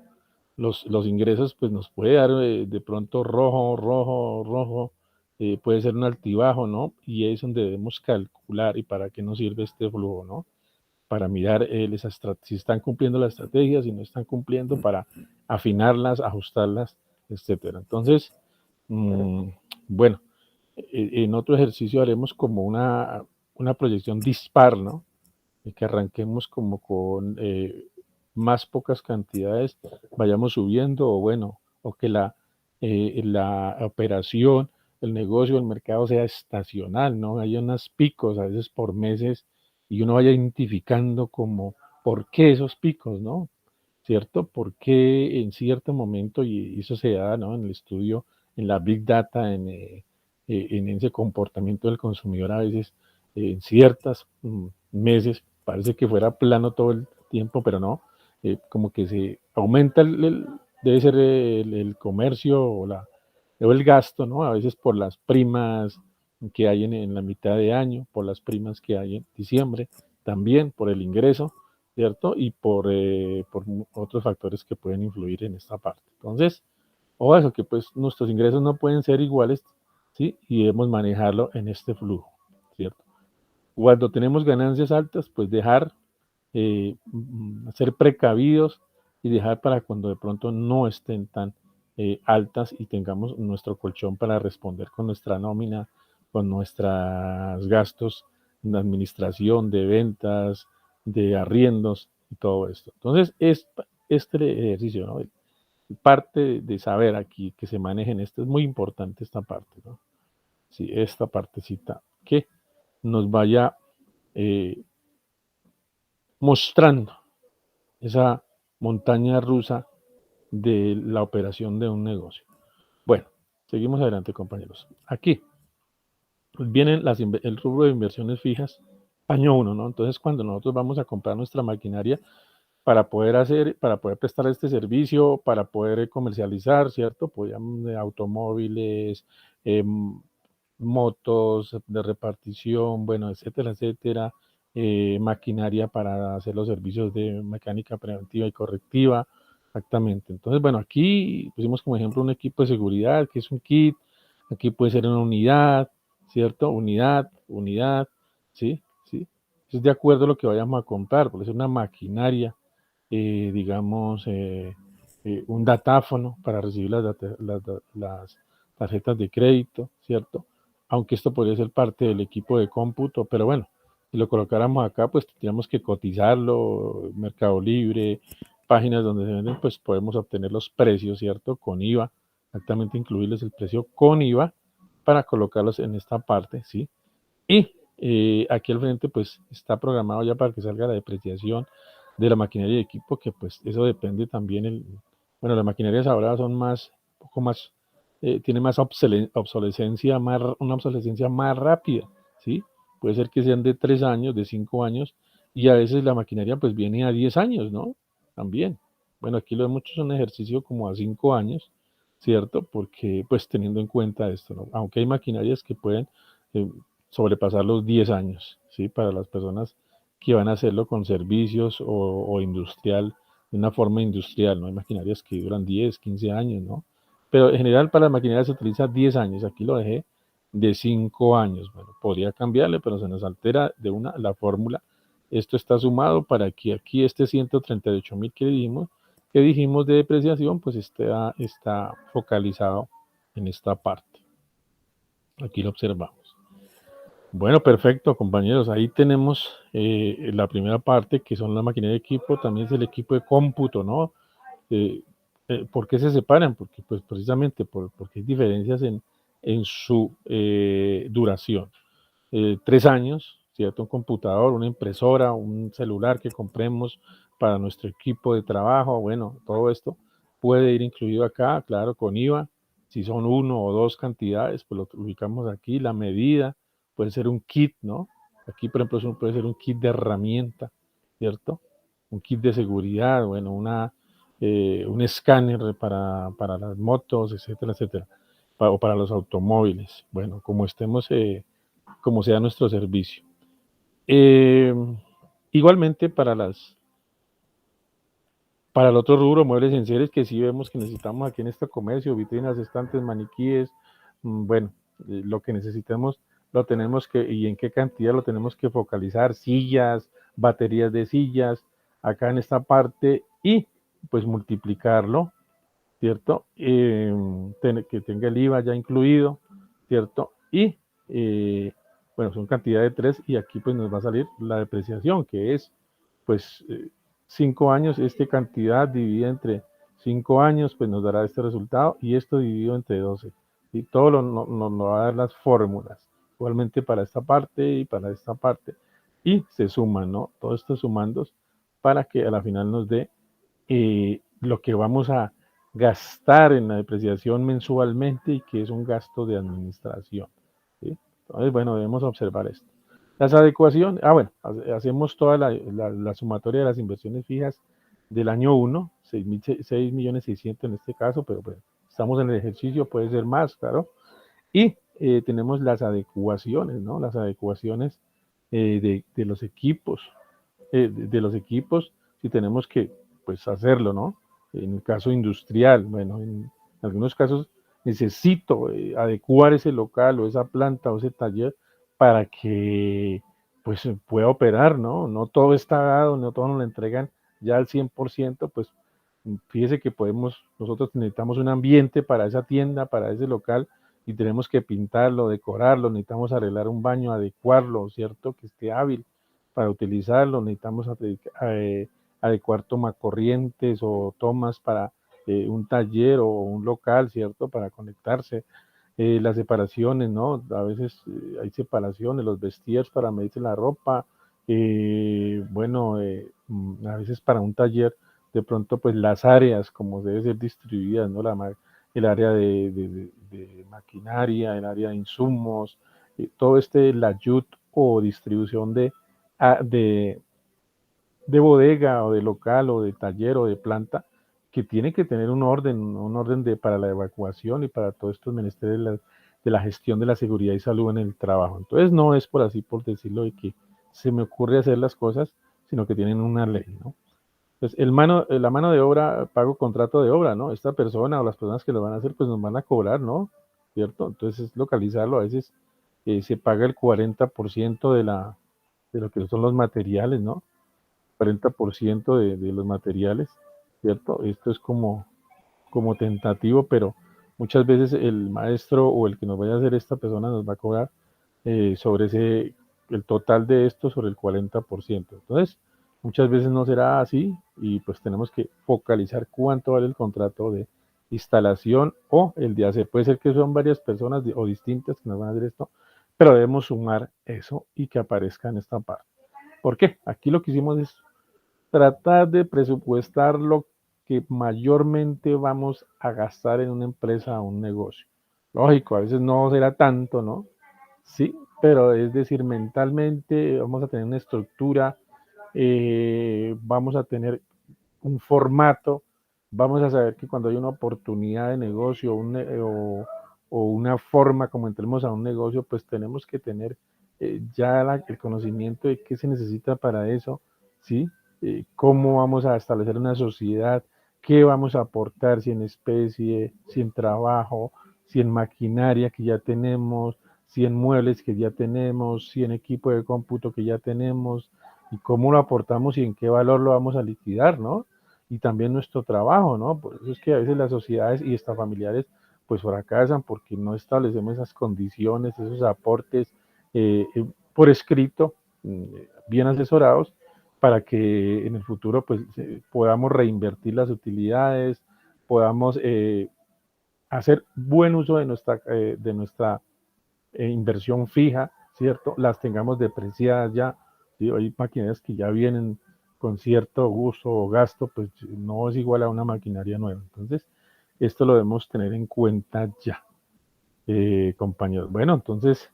los ingresos, pues nos puede dar de pronto rojo, puede ser un altibajo, ¿no? Y es donde debemos calcular y para qué nos sirve este flujo, ¿no? Para mirar si están cumpliendo la estrategia, si no están cumpliendo, para afinarlas, ajustarlas, etcétera. Entonces, bueno, en otro ejercicio haremos como una proyección dispar, ¿no? Y que arranquemos como con más pocas cantidades, vayamos subiendo, o bueno, o que la operación, el negocio, el mercado sea estacional, ¿no? Hay unos picos a veces por meses y uno vaya identificando como por qué esos picos, ¿no? ¿Cierto? ¿Por qué en cierto momento, y eso se da, ¿no? En el estudio, en la Big Data, en ese comportamiento del consumidor a veces, en ciertos meses, parece que fuera plano todo el tiempo, pero no, como que se aumenta, debe ser el comercio o el gasto, ¿no? A veces por las primas que hay en la mitad de año, por las primas que hay en diciembre, también por el ingreso, ¿cierto? Y por otros factores que pueden influir en esta parte. Entonces, o eso, que pues nuestros ingresos no pueden ser iguales, ¿sí? Y debemos manejarlo en este flujo, ¿cierto? Cuando tenemos ganancias altas, pues ser precavidos y dejar para cuando de pronto no estén tan altas y tengamos nuestro colchón para responder con nuestra nómina, con nuestros gastos de administración, de ventas, de arriendos y todo esto. Entonces, este ejercicio, ¿no? Parte de saber aquí que se maneje en esto es muy importante, esta parte, ¿no? Sí, esta partecita que nos vaya mostrando esa montaña rusa de la operación de un negocio. Bueno, seguimos adelante, compañeros. Aquí vienen el rubro de inversiones fijas, año 1, ¿no? Entonces, cuando nosotros vamos a comprar nuestra maquinaria para poder prestar este servicio, para poder comercializar, ¿cierto? Podríamos automóviles, motos de repartición, bueno, etcétera, etcétera, maquinaria para hacer los servicios de mecánica preventiva y correctiva, exactamente. Entonces, bueno, aquí pusimos como ejemplo un equipo de seguridad, que es un kit, aquí puede ser una unidad, ¿cierto? Unidad, ¿sí? ¿Sí? Es de acuerdo a lo que vayamos a comprar, porque es una maquinaria, digamos, un datáfono para recibir las tarjetas de crédito, ¿cierto? Aunque esto podría ser parte del equipo de cómputo, pero bueno, si lo colocáramos acá, pues tendríamos que cotizarlo, Mercado Libre, páginas donde se venden, pues podemos obtener los precios, ¿cierto? Con IVA, exactamente incluirles el precio con IVA para colocarlos en esta parte, ¿sí? Y aquí al frente pues está programado ya para que salga la depreciación de la maquinaria y equipo, que pues eso depende también. Bueno, las maquinarias ahora son un poco más, tiene más obsolescencia, una obsolescencia más rápida, ¿sí? Puede ser que sean de 3 años, de 5 años, y a veces la maquinaria pues viene a 10 años, ¿no? También. Bueno, aquí lo hemos hecho un ejercicio como a 5 años, ¿cierto? Porque pues teniendo en cuenta esto, ¿no? Aunque hay maquinarias que pueden eh, sobrepasar los 10 años, ¿sí? Para las personas que van a hacerlo con servicios o industrial, de una forma industrial, ¿no? Hay maquinarias que duran 10, 15 años, ¿no? Pero en general para las maquinarias se utiliza 10 años, aquí lo dejé de 5 años, bueno, podría cambiarle, pero se nos altera de una la fórmula. Esto está sumado para que aquí este 138.000 que dijimos de depreciación, pues está focalizado en esta parte. Aquí lo observamos. Bueno, perfecto, compañeros. Ahí tenemos la primera parte, que son la maquinaria de equipo, también es el equipo de cómputo, ¿no? Eh, ¿Por qué se separan? Porque, pues, precisamente porque hay diferencias en su duración. 3 años, ¿cierto? Un computador, una impresora, un celular que compremos para nuestro equipo de trabajo, bueno, todo esto puede ir incluido acá, claro, con IVA. Si son 1 o 2 cantidades, pues lo ubicamos aquí, la medida, puede ser un kit, ¿no? Aquí, por ejemplo, puede ser un kit de herramienta, ¿cierto? Un kit de seguridad, bueno, un escáner para las motos, etcétera, etcétera, o para los automóviles. Bueno, como sea nuestro servicio. Eh, Igualmente para el otro rubro, muebles en series, que sí vemos que necesitamos aquí en este comercio, vitrinas, estantes, maniquíes, bueno, lo que necesitemos lo tenemos y en qué cantidad lo tenemos que focalizar, sillas, baterías de sillas, acá en esta parte, y pues multiplicarlo, ¿cierto? Que tenga el IVA ya incluido, ¿cierto? Y bueno, son cantidad de 3 y aquí pues nos va a salir la depreciación, que es pues 5 años, esta cantidad dividida entre 5 años, pues nos dará este resultado y esto dividido entre 12. Y todo nos va a dar las fórmulas, igualmente para esta parte y para esta parte. Y se suman, ¿no? Todos estos sumandos para que a la final nos dé lo que vamos a gastar en la depreciación mensualmente y que es un gasto de administración, ¿sí? Entonces, bueno, debemos observar esto. Las adecuaciones, bueno, hacemos toda la sumatoria de las inversiones fijas del año 1, 6.600.000 en este caso, pero pues, estamos en el ejercicio, puede ser más, claro. Y tenemos las adecuaciones, ¿no? Las adecuaciones de los equipos, de los equipos, si tenemos que pues hacerlo, ¿no? En el caso industrial, bueno, en algunos casos necesito adecuar ese local o esa planta o ese taller para que pues pueda operar, ¿no? No todo está dado, no todo nos lo entregan ya al 100%, pues fíjese que nosotros necesitamos un ambiente para esa tienda, para ese local, y tenemos que pintarlo, decorarlo, necesitamos arreglar un baño, adecuarlo, ¿cierto? Que esté hábil para utilizarlo, necesitamos adecuar tomacorrientes o tomas para un taller o un local, ¿cierto? Para conectarse. Las separaciones, ¿no? A veces hay separaciones, los vestías para medirse la ropa, bueno, a veces para un taller, de pronto pues las áreas como debe ser distribuidas, ¿no? El área de maquinaria, el área de insumos, todo la yut o distribución de bodega o de local o de taller o de planta, que tiene que tener un orden para la evacuación y para todos estos menesteres de la gestión de la seguridad y salud en el trabajo. Entonces no es por así, por decirlo, de que se me ocurre hacer las cosas, sino que tienen una ley, ¿no? Pues la mano de obra, pago contrato de obra, ¿no? Esta persona o las personas que lo van a hacer, pues nos van a cobrar, ¿no? ¿Cierto? Entonces es localizarlo, a veces se paga el 40% de lo que son los materiales, ¿no? 40% de los materiales, ¿cierto? Esto es como tentativo, pero muchas veces el maestro o el que nos vaya a hacer esta persona nos va a cobrar sobre el total de esto sobre el 40%. Entonces, muchas veces no será así y pues tenemos que focalizar cuánto vale el contrato de instalación o el de hacer. Puede ser que son varias personas o distintas que nos van a hacer esto, pero debemos sumar eso y que aparezca en esta parte. ¿Por qué? Aquí lo que hicimos es tratar de presupuestar lo que mayormente vamos a gastar en una empresa o un negocio. Lógico, a veces no será tanto, ¿no? Sí, pero es decir, mentalmente vamos a tener una estructura, vamos a tener un formato, vamos a saber que cuando hay una oportunidad de negocio o una forma como entremos a un negocio, pues tenemos que tener ya el conocimiento de qué se necesita para eso, ¿sí? Cómo vamos a establecer una sociedad, qué vamos a aportar, si en especie, si en trabajo, si en maquinaria que ya tenemos, si en muebles que ya tenemos, si en equipo de cómputo que ya tenemos, y cómo lo aportamos y en qué valor lo vamos a liquidar, ¿no? Y también nuestro trabajo, ¿no? Por eso es que a veces las sociedades y hasta familiares pues fracasan porque no establecemos esas condiciones, esos aportes por escrito, bien asesorados, para que en el futuro pues podamos reinvertir las utilidades, podamos hacer buen uso de nuestra inversión fija, ¿cierto? Las tengamos depreciadas ya. ¿Sí? Hay maquinarias que ya vienen con cierto uso o gasto, pues no es igual a una maquinaria nueva. Entonces, esto lo debemos tener en cuenta ya, compañeros. Bueno, entonces,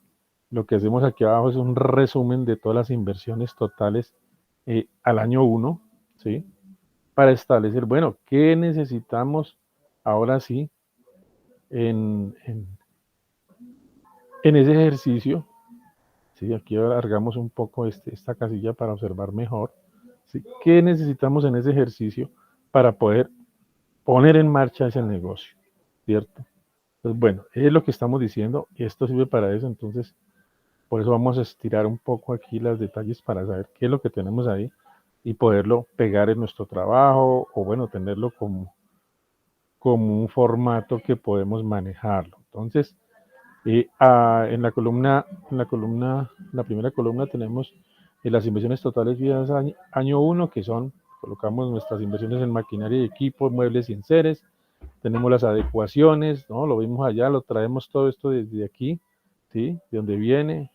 lo que hacemos aquí abajo es un resumen de todas las inversiones totales al año 1, ¿sí? Para establecer, bueno, ¿qué necesitamos ahora sí en, en ese ejercicio? ¿Sí? Aquí alargamos un poco esta casilla para observar mejor. ¿Sí? ¿Qué necesitamos en ese ejercicio para poder poner en marcha ese negocio? ¿Cierto? Entonces, bueno, es lo que estamos diciendo y esto sirve para eso. Entonces, por eso vamos a estirar un poco aquí los detalles para saber qué es lo que tenemos ahí y poderlo pegar en nuestro trabajo o, bueno, tenerlo como un formato que podemos manejarlo. Entonces, la primera columna tenemos las inversiones totales vidas año 1, que son, colocamos nuestras inversiones en maquinaria y equipo, muebles y enseres. Tenemos las adecuaciones, ¿no? Lo vimos allá, lo traemos todo esto desde aquí, ¿sí? De donde viene,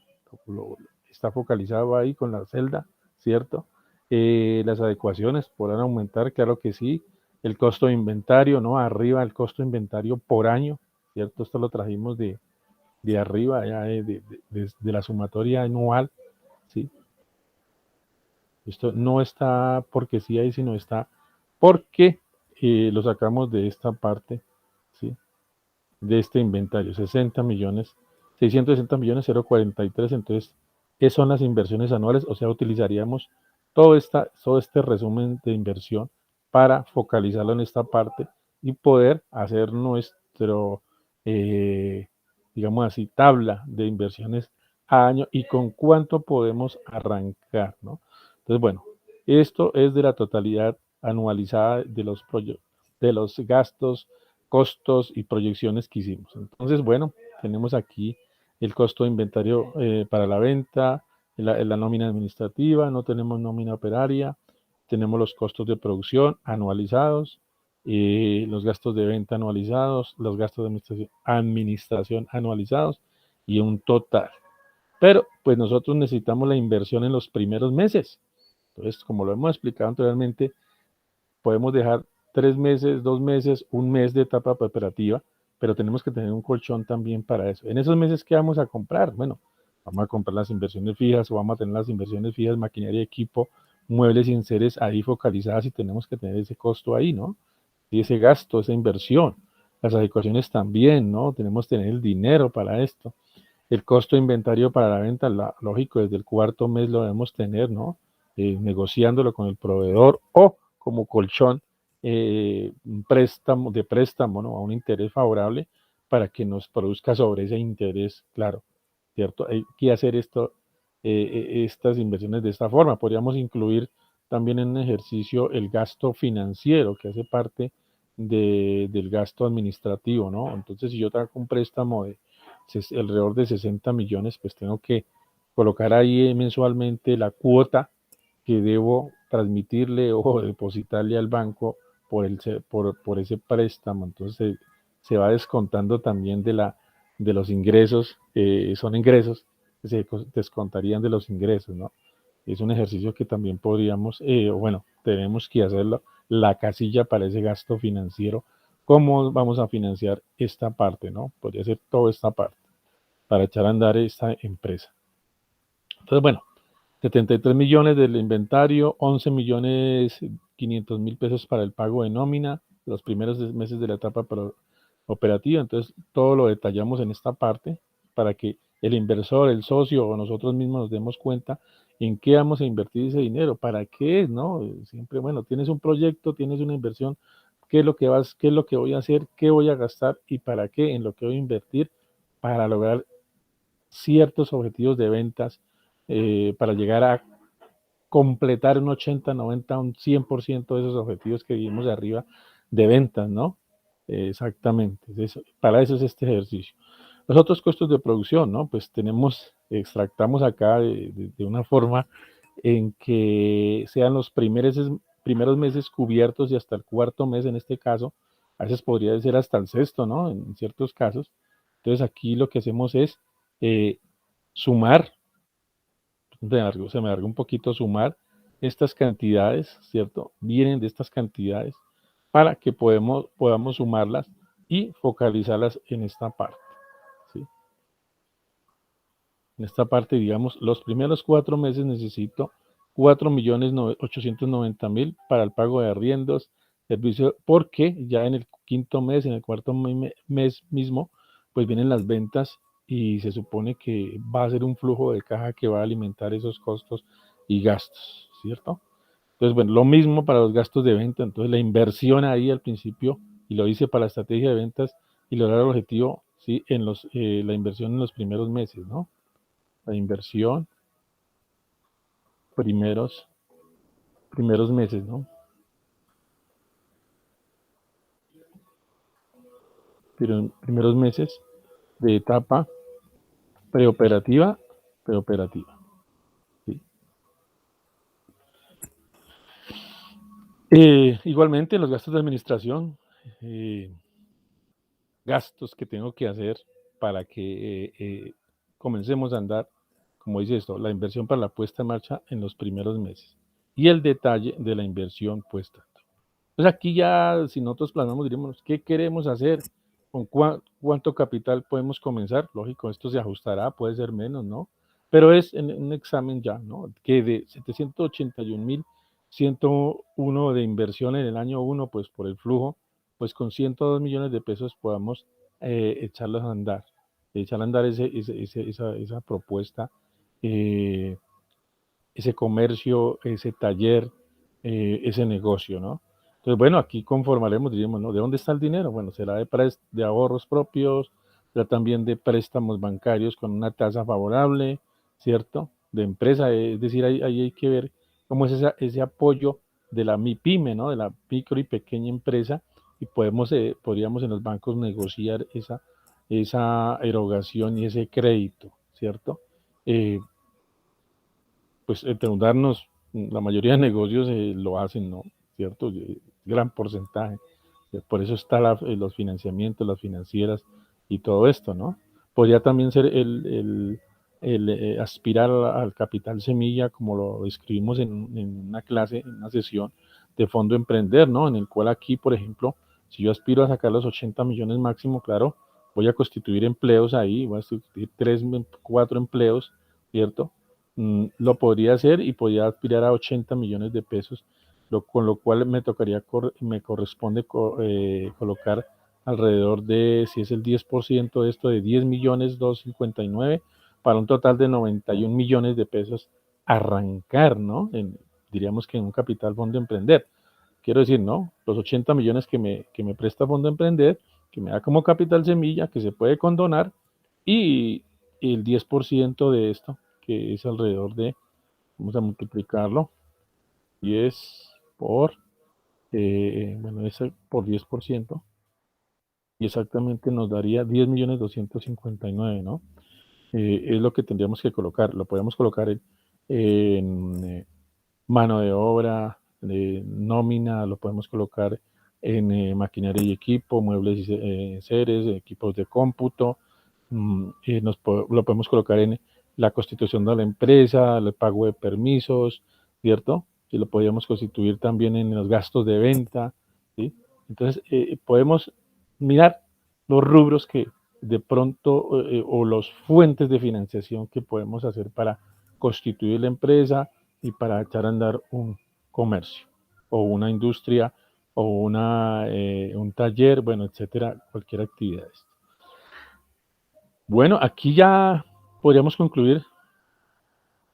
está focalizado ahí con la celda, ¿cierto? Las adecuaciones podrán aumentar, claro que sí. El costo de inventario, ¿no? Arriba el costo de inventario por año, ¿cierto? Esto lo trajimos de arriba, ya de la sumatoria anual, ¿sí? Esto no está porque sí hay, sino está porque lo sacamos de esta parte, ¿sí? De este inventario, 60 millones, 660 millones 043, entonces, ¿qué son las inversiones anuales? O sea, utilizaríamos todo este resumen de inversión para focalizarlo en esta parte y poder hacer nuestro, eh, digamos así, tabla de inversiones a año y con cuánto podemos arrancar, ¿no? Entonces, bueno, esto es de la totalidad anualizada de los gastos, costos y proyecciones que hicimos. Entonces, bueno, tenemos aquí el costo de inventario para la venta, la nómina administrativa, no tenemos nómina operaria, tenemos los costos de producción anualizados, los gastos de venta anualizados, los gastos de administración anualizados y un total. pero pues nosotros necesitamos la inversión en los primeros meses. Entonces, como lo hemos explicado anteriormente, podemos dejar 3 meses, 2 meses, un mes de etapa operativa, pero tenemos que tener un colchón también para eso. En esos meses, ¿qué vamos a comprar? Bueno, vamos a comprar las inversiones fijas o vamos a tener las inversiones fijas, maquinaria, equipo, muebles y enseres ahí focalizadas y tenemos que tener ese costo ahí, ¿no? Y ese gasto, esa inversión. Las adecuaciones también, ¿no? Tenemos que tener el dinero para esto. El costo de inventario para la venta, lógico, desde el cuarto mes lo debemos tener, ¿no? Negociándolo con el proveedor o como colchón, un préstamo, ¿no? A un interés favorable para que nos produzca sobre ese interés, claro, ¿cierto? Hay que hacer estas inversiones de esta forma. Podríamos incluir también en un ejercicio el gasto financiero, que hace parte del gasto administrativo, ¿no? Entonces, si yo traigo un préstamo de alrededor de 60 millones, pues tengo que colocar ahí mensualmente la cuota que debo transmitirle o depositarle al banco por ese préstamo. Entonces se va descontando también de los ingresos, son ingresos que se descontarían de los ingresos, ¿no? Es un ejercicio que también podríamos, bueno, tenemos que hacerlo, la casilla para ese gasto financiero. ¿Cómo vamos a financiar esta parte, no? Podría ser toda esta parte para echar a andar esta empresa. Entonces, bueno, 73 millones del inventario, 11 millones 500 mil pesos para el pago de nómina, los primeros meses de la etapa operativa. Entonces, todo lo detallamos en esta parte para que el inversor, el socio o nosotros mismos nos demos cuenta en qué vamos a invertir ese dinero, para qué es, ¿no? Siempre, bueno, tienes un proyecto, tienes una inversión, qué es lo que qué es lo que voy a hacer, qué voy a gastar y para qué, en lo que voy a invertir para lograr ciertos objetivos de ventas, para llegar a completar un 80, 90, un 100% de esos objetivos que vimos de arriba de ventas, ¿no? Exactamente. Para eso es este ejercicio. Los otros costos de producción, ¿no? Pues extractamos acá de una forma en que sean los primeros meses cubiertos y hasta el cuarto mes en este caso, a veces podría ser hasta el sexto, ¿no? En ciertos casos. Entonces aquí lo que hacemos es sumar, se me alarga un poquito sumar estas cantidades, ¿cierto? Vienen de estas cantidades para que podamos sumarlas y focalizarlas en esta parte, ¿sí? En esta parte, digamos, los primeros 4 meses necesito 4.890.000 para el pago de arriendos, servicios, porque ya en el quinto mes, en el cuarto mes mismo, pues vienen las ventas y se supone que va a ser un flujo de caja que va a alimentar esos costos y gastos, ¿cierto? Entonces, bueno, lo mismo para los gastos de venta, entonces la inversión ahí al principio, y lo hice para la estrategia de ventas y lograr el objetivo, ¿sí? La inversión en los primeros meses, ¿no? La inversión, primeros meses, ¿no? Primeros meses de etapa preoperativa, preoperativa. ¿Sí? Igualmente, los gastos de administración, eh, gastos que tengo que hacer para que comencemos a andar, como dice esto, la inversión para la puesta en marcha en los primeros meses y el detalle de la inversión puesta. Pues aquí ya, si nosotros planeamos, diríamos, ¿qué queremos hacer? ¿Con cuánto capital podemos comenzar? Lógico, esto se ajustará, puede ser menos, ¿no? Pero es en un examen ya, ¿no? Que de 781.101 de inversión en el año 1, pues por el flujo, pues con 102 millones de pesos podamos echarlos a andar, echar a andar esa propuesta, eh, ese comercio, ese taller, ese negocio, ¿no? Entonces, bueno, aquí conformaremos, diríamos, ¿no? ¿De dónde está el dinero? Bueno, será de ahorros propios, será también de préstamos bancarios con una tasa favorable, ¿cierto? De empresa, es decir, ahí hay que ver cómo es ese apoyo de la MIPYME, ¿no? De la micro y pequeña empresa, y podríamos en los bancos negociar esa erogación y ese crédito, ¿cierto? Pues endeudarnos, la mayoría de negocios lo hacen, ¿no? ¿Cierto? Gran porcentaje. Por eso está los financiamientos, las financieras y todo esto, ¿no? Podría también ser aspirar al capital semilla, como lo describimos en una clase, en una sesión de Fondo Emprender, ¿no? En el cual aquí, por ejemplo, si yo aspiro a sacar los 80 millones máximo, claro, voy a constituir empleos ahí, voy a constituir 3, 4 empleos, ¿cierto? Lo podría hacer y podría aspirar a 80 millones de pesos, con lo cual me corresponde colocar alrededor de, si es el 10% de esto, de 10 millones 259 para un total de 91 millones de pesos arrancar, ¿no? Diríamos que en un capital Fondo Emprender. Quiero decir, ¿no? Los 80 millones que me presta Fondo Emprender, que me da como capital semilla, que se puede condonar, y el 10% de esto, que es alrededor de, vamos a multiplicarlo, 10 por, bueno, ese por 10%, y exactamente nos daría 10 millones 259, ¿no? Es lo que tendríamos que colocar. Lo podemos colocar en mano de obra, nómina, lo podemos colocar en maquinaria y equipo, muebles y seres, equipos de cómputo, lo podemos colocar en la constitución de la empresa, el pago de permisos, ¿cierto? Y lo podríamos constituir también en los gastos de venta, ¿sí? Entonces, podemos mirar los rubros que de pronto o las fuentes de financiación que podemos hacer para constituir la empresa y para echar a andar un comercio o una industria o un taller, bueno, etcétera, cualquier actividad. Bueno, aquí ya podríamos concluir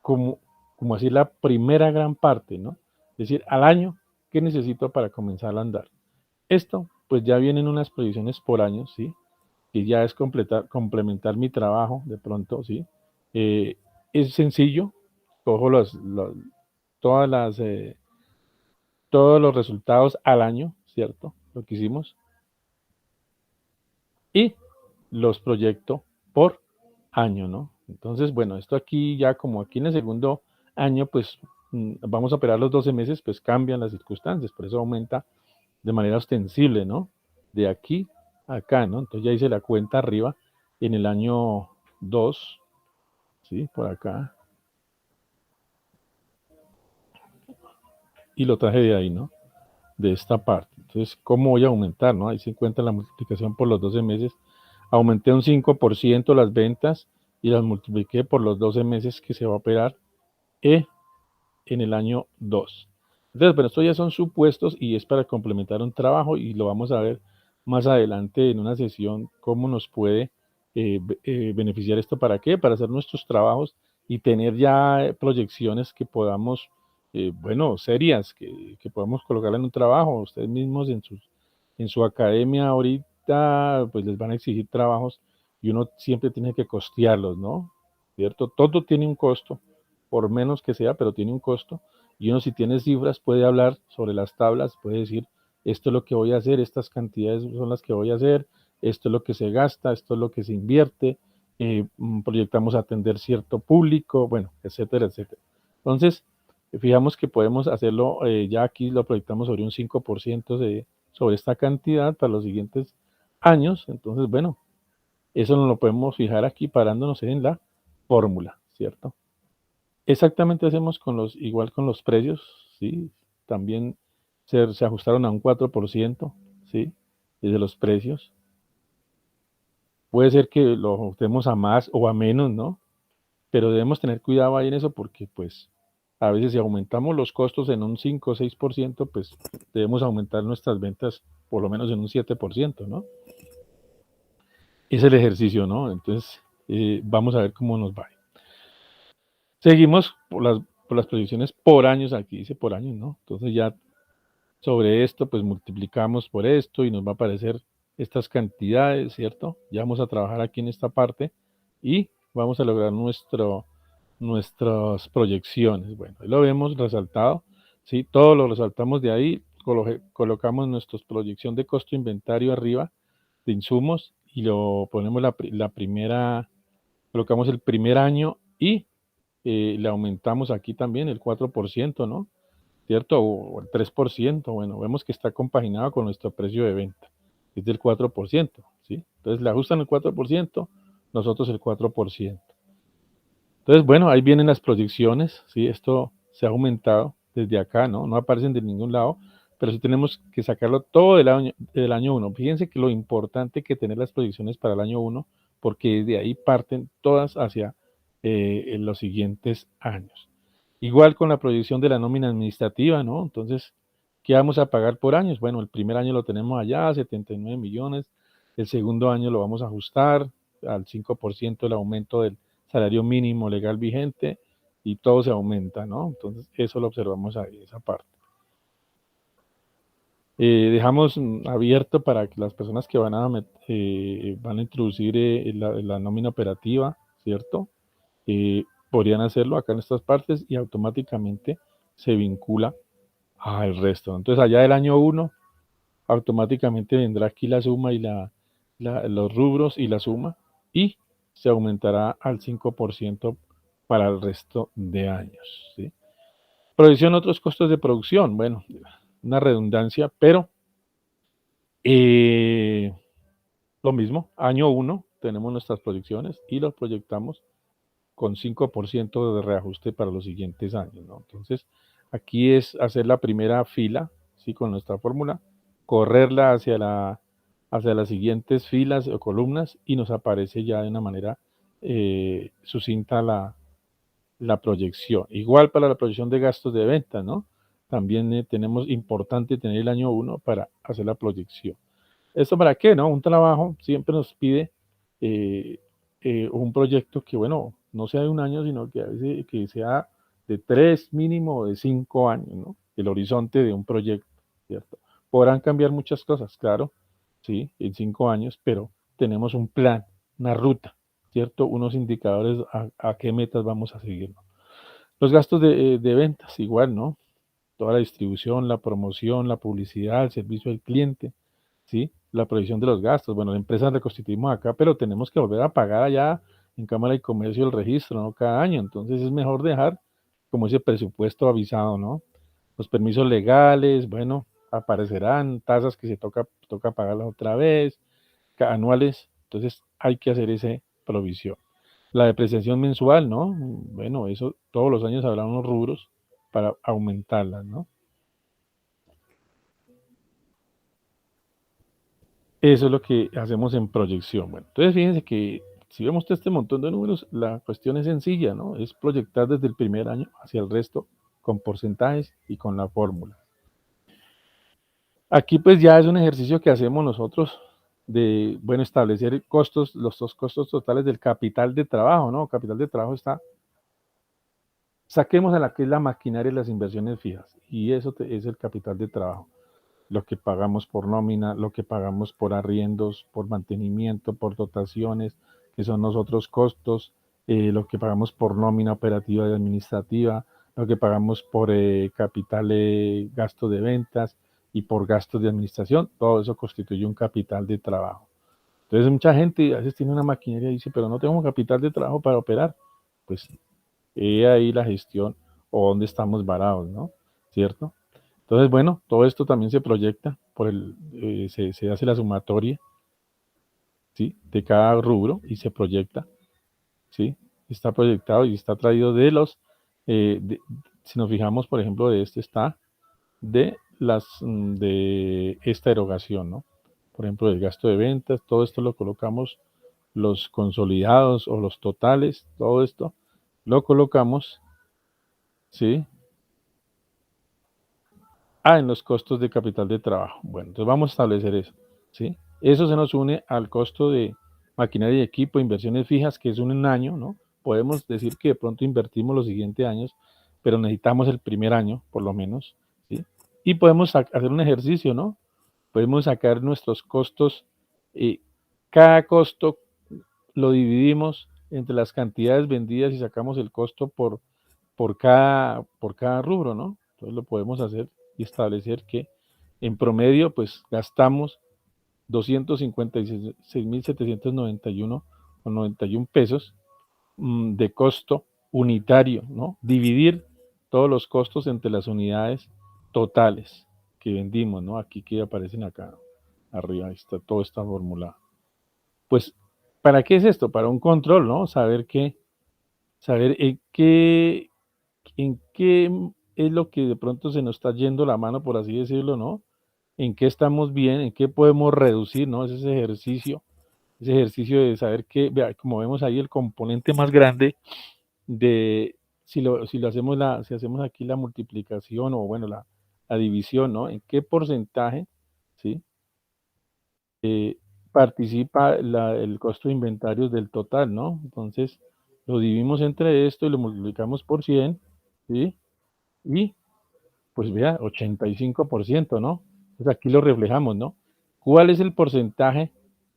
como, como así la primera gran parte, ¿no? Es decir, al año, ¿qué necesito para comenzar a andar? Esto, pues ya vienen unas proyecciones por año, ¿sí? Que ya es complementar mi trabajo de pronto, ¿sí? Eh, es sencillo, cojo todas las, todos los resultados al año, ¿cierto? Lo que hicimos, y los proyecto por año, ¿no? Entonces, bueno, esto aquí ya como aquí en el segundo año, pues vamos a operar los 12 meses, pues cambian las circunstancias, por eso aumenta de manera ostensible, ¿no? De aquí a acá, ¿no? Entonces ya hice la cuenta arriba en el año 2, ¿sí? Por acá. Y lo traje de ahí, ¿no? De esta parte. Entonces, ¿cómo voy a aumentar, no? Ahí se encuentra la multiplicación por los 12 meses. Aumenté un 5% las ventas y las multipliqué por los 12 meses que se va a operar en el año 2. Entonces, bueno, estos ya son supuestos y es para complementar un trabajo y lo vamos a ver más adelante en una sesión cómo nos puede beneficiar esto. ¿Para qué? Para hacer nuestros trabajos y tener ya proyecciones que podamos, bueno, serias, que podamos colocar en un trabajo. Ustedes mismos en su academia ahorita, pues les van a exigir trabajos y uno siempre tiene que costearlos, ¿no? ¿Cierto? Todo tiene un costo, por menos que sea, pero tiene un costo. Y uno si tiene cifras puede hablar sobre las tablas, puede decir, esto es lo que voy a hacer, estas cantidades son las que voy a hacer, esto es lo que se gasta, esto es lo que se invierte, proyectamos atender cierto público, bueno, etcétera, etcétera. Entonces, fijamos que podemos hacerlo, ya aquí lo proyectamos sobre un 5% sobre esta cantidad para los siguientes años. Entonces, bueno, eso nos lo podemos fijar aquí parándonos en la fórmula, ¿cierto? Exactamente hacemos igual con los precios, ¿sí? También se ajustaron a un 4%, ¿sí? Desde los precios. Puede ser que lo ajustemos a más o a menos, ¿no? Pero debemos tener cuidado ahí en eso porque, pues, a veces si aumentamos los costos en un 5 o 6%, pues debemos aumentar nuestras ventas por lo menos en un 7%, ¿no? Es el ejercicio, ¿no? Entonces, vamos a ver cómo nos va. Seguimos por las proyecciones por años, aquí dice por años, ¿no? Entonces ya sobre esto, pues multiplicamos por esto y nos va a aparecer estas cantidades, ¿cierto? Ya vamos a trabajar aquí en esta parte y vamos a lograr nuestras proyecciones. Bueno, ahí lo vemos resaltado, ¿sí? Todo lo resaltamos de ahí, colocamos nuestra proyección de costo inventario arriba de insumos y lo ponemos la primera, colocamos el primer año y le aumentamos aquí también el 4%, ¿no? ¿Cierto? O el 3%, bueno, vemos que está compaginado con nuestro precio de venta, es del 4%, ¿sí? Entonces le ajustan el 4%, nosotros el 4%. Entonces, bueno, ahí vienen las proyecciones, ¿sí? Esto se ha aumentado desde acá, ¿no? No aparecen de ningún lado, pero sí tenemos que sacarlo todo del año 1. Fíjense que lo importante que tener las proyecciones para el año 1, porque de ahí parten todas hacia en los siguientes años. Igual con la proyección de la nómina administrativa, ¿no? Entonces, ¿qué vamos a pagar por años? Bueno, el primer año lo tenemos allá, 79 millones, el segundo año lo vamos a ajustar al 5% el aumento del salario mínimo legal vigente y todo se aumenta, ¿no? Entonces, eso lo observamos ahí, esa parte. Dejamos abierto para que las personas que van a introducir la nómina operativa, ¿cierto? Podrían hacerlo acá en estas partes y automáticamente se vincula al resto. Entonces, allá del año 1, automáticamente vendrá aquí la suma y los rubros y la suma y se aumentará al 5% para el resto de años, ¿sí? Provisión otros costos de producción. Bueno, una redundancia, pero eh, lo mismo, año 1 tenemos nuestras proyecciones y los proyectamos con 5% de reajuste para los siguientes años, ¿no? Entonces, aquí es hacer la primera fila, ¿sí? Con nuestra fórmula, correrla hacia las siguientes filas o columnas y nos aparece ya de una manera sucinta la proyección. Igual para la proyección de gastos de venta, ¿no? También tenemos importante tener el año 1 para hacer la proyección. ¿Esto para qué, no? Un trabajo siempre nos pide eh, un proyecto que, bueno, no sea de un año, sino que a veces que sea de 3 mínimo o de 5 años, ¿no? El horizonte de un proyecto, ¿cierto? Podrán cambiar muchas cosas, claro, sí, en 5 años, pero tenemos un plan, una ruta, ¿cierto? Unos indicadores a qué metas vamos a seguir, ¿no? Los gastos de ventas, igual, ¿no? Toda la distribución, la promoción, la publicidad, el servicio al cliente, ¿sí? La provisión de los gastos. Bueno, la empresa reconstituimos acá, pero tenemos que volver a pagar allá en Cámara de Comercio el registro, ¿no? Cada año. Entonces es mejor dejar como ese presupuesto avisado, ¿no? Los permisos legales, bueno, aparecerán tasas que se toca pagarlas otra vez, anuales. Entonces hay que hacer esa provisión. La depreciación mensual, ¿no? Bueno, eso todos los años habrá unos rubros para aumentarlas, ¿no? Eso es lo que hacemos en proyección. Bueno, entonces fíjense que si vemos todo este montón de números, la cuestión es sencilla, ¿no? Es proyectar desde el primer año hacia el resto con porcentajes y con la fórmula. Aquí pues ya es un ejercicio que hacemos nosotros de, bueno, establecer costos, los dos costos totales del capital de trabajo, ¿no? Capital de trabajo está, saquemos a la que es la maquinaria y las inversiones fijas, y eso es el capital de trabajo. Lo que pagamos por nómina, lo que pagamos por arriendos, por mantenimiento, por dotaciones, que son los otros costos, lo que pagamos por nómina operativa y administrativa, lo que pagamos por capital gasto de ventas y por gastos de administración, todo eso constituye un capital de trabajo. Entonces mucha gente a veces tiene una maquinaria y dice, pero no tengo capital de trabajo para operar. Pues ahí la gestión o dónde estamos varados, ¿no? ¿Cierto? Entonces, bueno, todo esto también se proyecta se hace la sumatoria, ¿sí? De cada rubro y se proyecta, ¿sí? Está proyectado y está traído si nos fijamos, por ejemplo, de este está de esta erogación, ¿no? Por ejemplo, el gasto de ventas, todo esto lo colocamos, los consolidados o los totales, todo esto lo colocamos, ¿sí? En los costos de capital de trabajo. Bueno, entonces vamos a establecer eso, ¿sí? Eso se nos une al costo de maquinaria y equipo, inversiones fijas, que es un año, ¿no? Podemos decir que de pronto invertimos los siguientes años, pero necesitamos el primer año, por lo menos, ¿sí? Y podemos hacer un ejercicio, ¿no? Podemos sacar nuestros costos, y cada costo lo dividimos entre las cantidades vendidas y sacamos el costo por cada rubro, ¿no? Entonces lo podemos hacer y establecer que en promedio, pues gastamos 256.791,91 pesos de costo unitario, ¿no? Dividir todos los costos entre las unidades totales que vendimos, ¿no? Aquí que aparecen acá arriba, está todo está formulado. Pues, ¿para qué es esto? Para un control, ¿no? Saber que saber en qué es lo que de pronto se nos está yendo la mano, por así decirlo, ¿no? En qué estamos bien, en qué podemos reducir, ¿no? Es ese ejercicio de saber que, vea, como vemos ahí, el componente más grande de, si lo hacemos si hacemos aquí la multiplicación o bueno, la división, ¿no? ¿En qué porcentaje, sí? Participa el costo de inventarios del total, ¿no? Entonces, lo dividimos entre esto y lo multiplicamos por 100, ¿sí? Y pues vea, 85%, ¿no? Entonces aquí lo reflejamos, ¿no? ¿Cuál es el porcentaje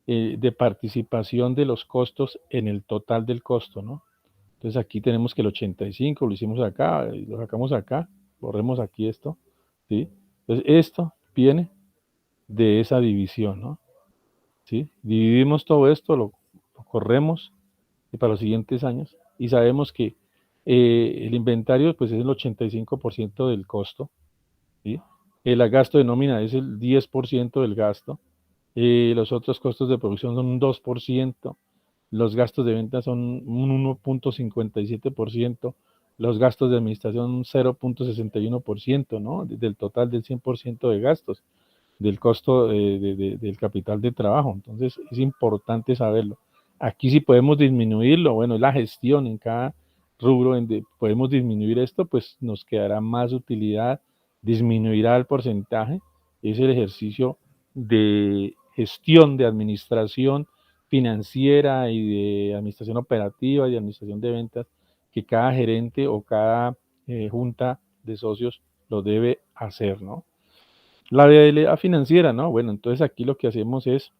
de participación de los costos en el total del costo, ¿no? Entonces aquí tenemos que el 85 lo hicimos acá, y lo sacamos acá, borremos aquí esto, ¿sí? Entonces esto viene de esa división, ¿no? ¿Sí? Dividimos todo esto, lo corremos y para los siguientes años y sabemos que el inventario pues es el 85% del costo, ¿sí? El gasto de nómina es el 10% del gasto, los otros costos de producción son un 2%, los gastos de venta son un 1.57%, los gastos de administración un 0.61%, ¿no? Del total del 100% de gastos del costo del capital de trabajo. Entonces es importante saberlo. Aquí sí podemos disminuirlo, bueno, la gestión en cada rubro donde podemos disminuir esto, pues nos quedará más utilidad, disminuirá el porcentaje. Es el ejercicio de gestión, de administración financiera y de administración operativa y de administración de ventas que cada gerente o cada junta de socios lo debe hacer, ¿no? La viabilidad financiera, ¿no? Bueno, entonces aquí lo que hacemos es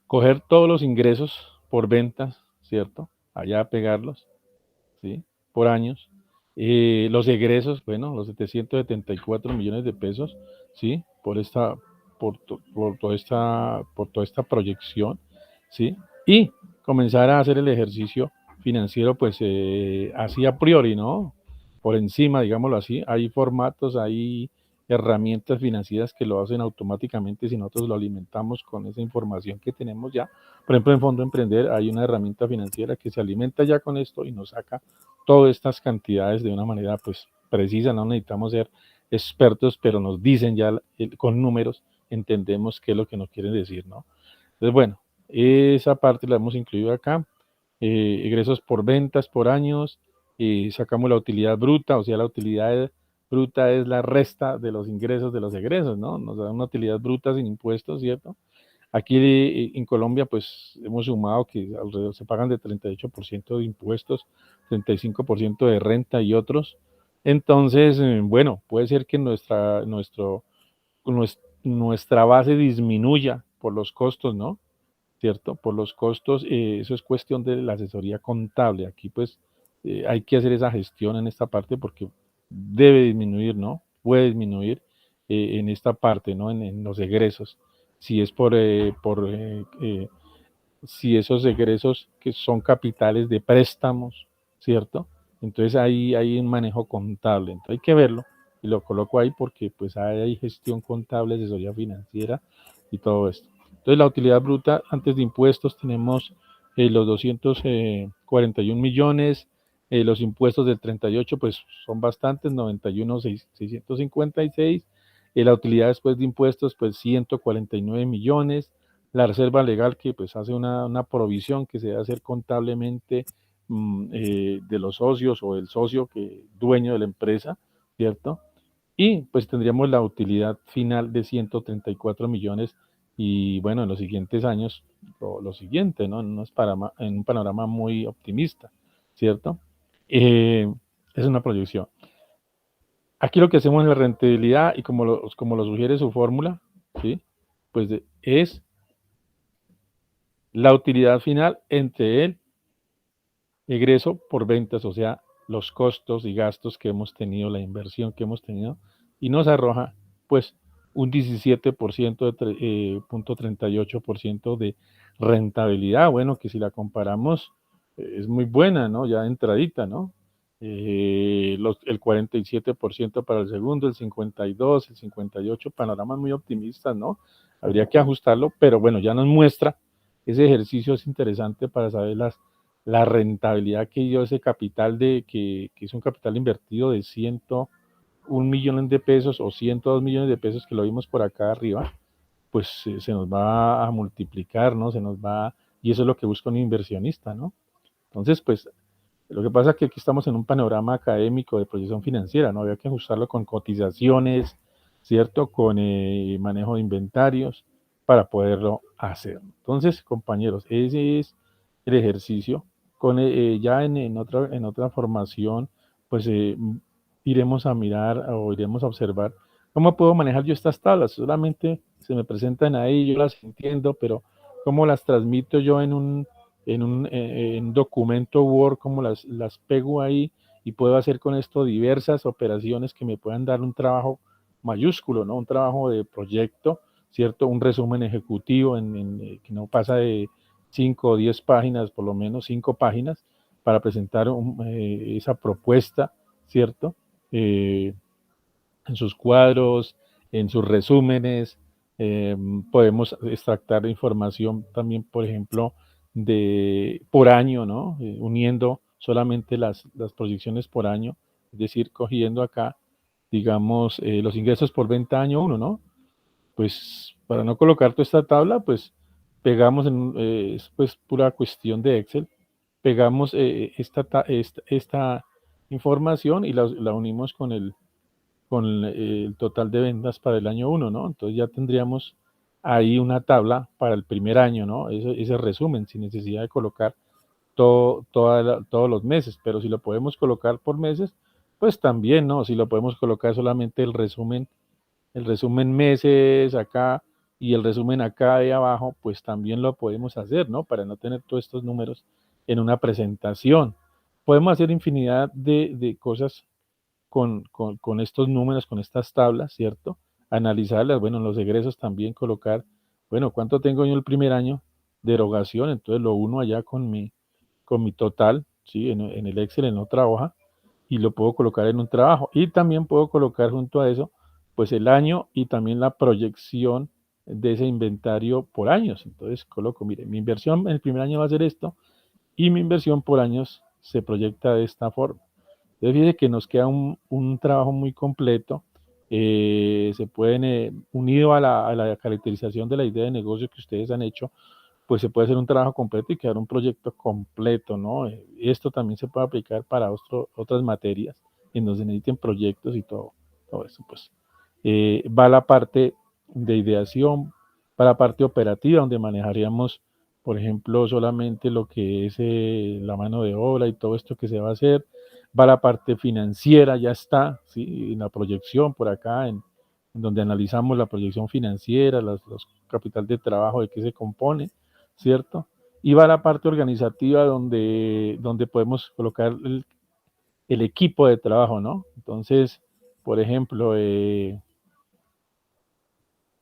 coger todos los ingresos por ventas, ¿cierto? Allá pegarlos, ¿sí? Por años. Los egresos, bueno, los 774 millones de pesos, ¿sí? Por toda esta proyección, ¿sí? Y comenzar a hacer el ejercicio financiero, pues así a priori, ¿no? Por encima, digámoslo así, hay formatos, hay herramientas financieras que lo hacen automáticamente si nosotros lo alimentamos con esa información que tenemos ya. Por ejemplo, en Fondo Emprender hay una herramienta financiera que se alimenta ya con esto y nos saca todas estas cantidades de una manera pues precisa, no necesitamos ser expertos, pero nos dicen ya con números, entendemos qué es lo que nos quieren decir, ¿no? Entonces, bueno, esa parte la hemos incluido acá, egresos por ventas por años, sacamos la utilidad bruta, o sea, la utilidad bruta es la resta de los ingresos de los egresos, ¿no? Nos da una utilidad bruta sin impuestos, ¿cierto? Aquí en Colombia, pues hemos sumado que alrededor se pagan de 38% de impuestos, 35% de renta y otros. Entonces, bueno, puede ser que nuestra base disminuya por los costos, ¿no? ¿Cierto? Por los costos, eso es cuestión de la asesoría contable. Aquí, pues, hay que hacer esa gestión en esta parte porque debe disminuir, ¿no? Puede disminuir en esta parte, ¿no? En los egresos si es si esos egresos que son capitales de préstamos, ¿cierto? Entonces ahí hay un manejo contable, entonces hay que verlo y lo coloco ahí porque pues hay gestión contable, asesoría financiera y todo esto. Entonces la utilidad bruta antes de impuestos tenemos los 241 millones, los impuestos del 38 pues son bastantes, 91,656, la utilidad después de impuestos pues 149 millones, la reserva legal que pues hace una provisión que se debe hacer contablemente de los socios o el socio que dueño de la empresa, ¿cierto? Y pues tendríamos la utilidad final de 134 millones y bueno, en los siguientes años lo siguiente, ¿no? En un panorama muy optimista, ¿cierto? Es una proyección. Aquí lo que hacemos en la rentabilidad y como lo sugiere su fórmula, ¿sí? Pues es la utilidad final entre el egreso por ventas, o sea, los costos y gastos que hemos tenido, la inversión que hemos tenido, y nos arroja pues un 17% de 38% de rentabilidad. Bueno, que si la comparamos es muy buena, ¿no? Ya entradita, ¿no? El 47% para el segundo, el 52%, el 58%, panoramas muy optimistas, ¿no? Habría que ajustarlo, pero bueno, ya nos muestra ese ejercicio es interesante para saber la rentabilidad que dio ese capital que es un capital invertido de 101 millones de pesos o 102 millones de pesos que lo vimos por acá arriba, pues se nos va a multiplicar, ¿no? Se nos va, y eso es lo que busca un inversionista, ¿no? Entonces, pues lo que pasa es que aquí estamos en un panorama académico de proyección financiera, ¿no? Había que ajustarlo con cotizaciones, ¿cierto? Con manejo de inventarios para poderlo hacer. Entonces, compañeros, ese es el ejercicio. Ya en otra formación, pues iremos a mirar o iremos a observar cómo puedo manejar yo estas tablas. Solamente se me presentan ahí, yo las entiendo, pero cómo las transmito yo en un documento Word, como las pego ahí y puedo hacer con esto diversas operaciones que me puedan dar un trabajo mayúsculo, ¿no? Un trabajo de proyecto, ¿cierto? Un resumen ejecutivo que no pasa de 5 o 10 páginas, por lo menos 5 páginas, para presentar esa propuesta, ¿cierto? Eh, en sus cuadros, en sus resúmenes. Podemos extractar información también, por ejemplo, por año, ¿no? Uniendo solamente las proyecciones por año, es decir, cogiendo acá, digamos, los ingresos por venta año uno, ¿no? Pues para no colocar toda esta tabla, pues pegamos, es pues pura cuestión de Excel, pegamos esta información y la unimos con el total de ventas para el año uno, ¿no? Entonces ya tendríamos ahí una tabla para el primer año, ¿no? Ese resumen, sin necesidad de colocar todos los meses, pero si lo podemos colocar por meses, pues también, ¿no? Si lo podemos colocar solamente el resumen meses acá y el resumen acá de abajo, pues también lo podemos hacer, ¿no? Para no tener todos estos números en una presentación. Podemos hacer infinidad de cosas con estos números, con estas tablas, ¿cierto? Analizarlas, bueno, los egresos también colocar, bueno, ¿cuánto tengo yo el primer año de erogación? Entonces lo uno allá con mi total, ¿sí? En el Excel, en otra hoja, y lo puedo colocar en un trabajo. Y también puedo colocar junto a eso, pues el año y también la proyección de ese inventario por años. Entonces coloco, mire, mi inversión en el primer año va a ser esto y mi inversión por años se proyecta de esta forma. Entonces, fíjense que nos queda un trabajo muy completo. Se pueden, unido a la caracterización de la idea de negocio que ustedes han hecho, pues se puede hacer un trabajo completo y crear un proyecto completo, ¿no? Esto también se puede aplicar para otras materias en donde se necesiten proyectos y todo eso, pues. Va la parte de ideación, va la parte operativa, donde manejaríamos, por ejemplo, solamente lo que es la mano de obra y todo esto que se va a hacer. Va la parte financiera, ya está, ¿sí? En la proyección por acá, en donde analizamos la proyección financiera, los capital de trabajo, de qué se compone, ¿cierto? Y va la parte organizativa donde podemos colocar el equipo de trabajo, ¿no? Entonces, por ejemplo,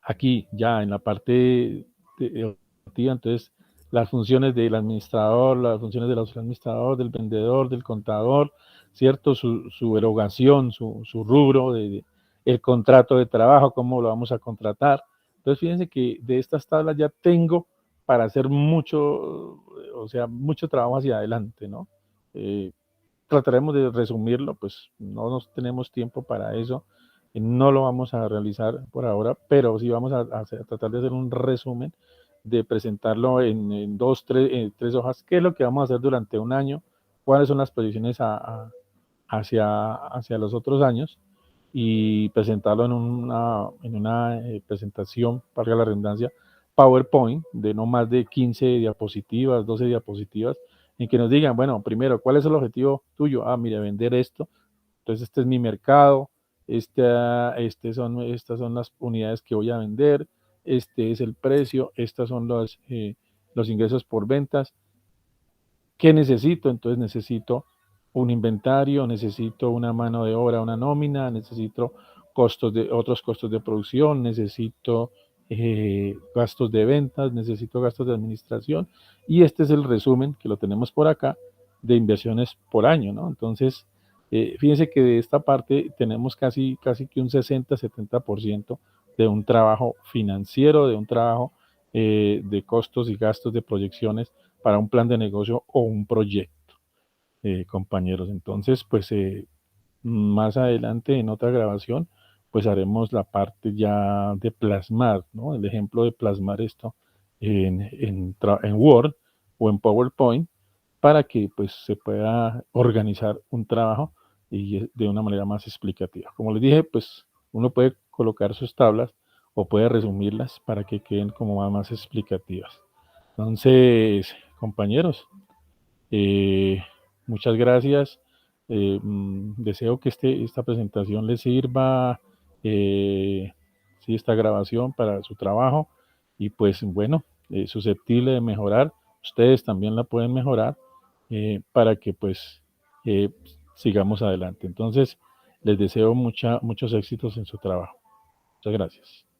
aquí ya en la parte operativa, entonces las funciones del administrador, las funciones del administrador, del vendedor, del contador, ¿cierto? Su erogación, su rubro, el contrato de trabajo, cómo lo vamos a contratar. Entonces, fíjense que de estas tablas ya tengo para hacer mucho, o sea, mucho trabajo hacia adelante, ¿no? Trataremos de resumirlo, pues no nos tenemos tiempo para eso, no lo vamos a realizar por ahora, pero sí vamos a tratar de hacer un resumen, de presentarlo en dos, tres hojas, qué es lo que vamos a hacer durante un año, cuáles son las proyecciones hacia los otros años y presentarlo en una presentación, valga la redundancia, PowerPoint de no más de 15 diapositivas, 12 diapositivas, en que nos digan, bueno, primero, ¿cuál es el objetivo tuyo? Ah, mire, vender esto, entonces este es mi mercado, estas son las unidades que voy a vender, este es el precio, estos son los ingresos por ventas. ¿Qué necesito? Entonces necesito un inventario, necesito una mano de obra, una nómina, necesito otros costos de producción, necesito gastos de ventas, necesito gastos de administración, y este es el resumen que lo tenemos por acá de inversiones por año, ¿no? Entonces, fíjense que de esta parte tenemos casi que un 60-70% de un trabajo financiero, de un trabajo de costos y gastos de proyecciones para un plan de negocio o un proyecto, compañeros. Entonces, pues más adelante en otra grabación, pues haremos la parte ya de plasmar, ¿no? El ejemplo de plasmar esto en Word o en PowerPoint para que pues se pueda organizar un trabajo y de una manera más explicativa. Como les dije, pues uno puede colocar sus tablas o puede resumirlas para que queden como más explicativas. Entonces, compañeros, eh, muchas gracias. Deseo que esta presentación les sirva, sí, esta grabación para su trabajo y pues bueno, susceptible de mejorar. Ustedes también la pueden mejorar para que pues eh, sigamos adelante. Entonces, les deseo muchos éxitos en su trabajo. Muchas gracias.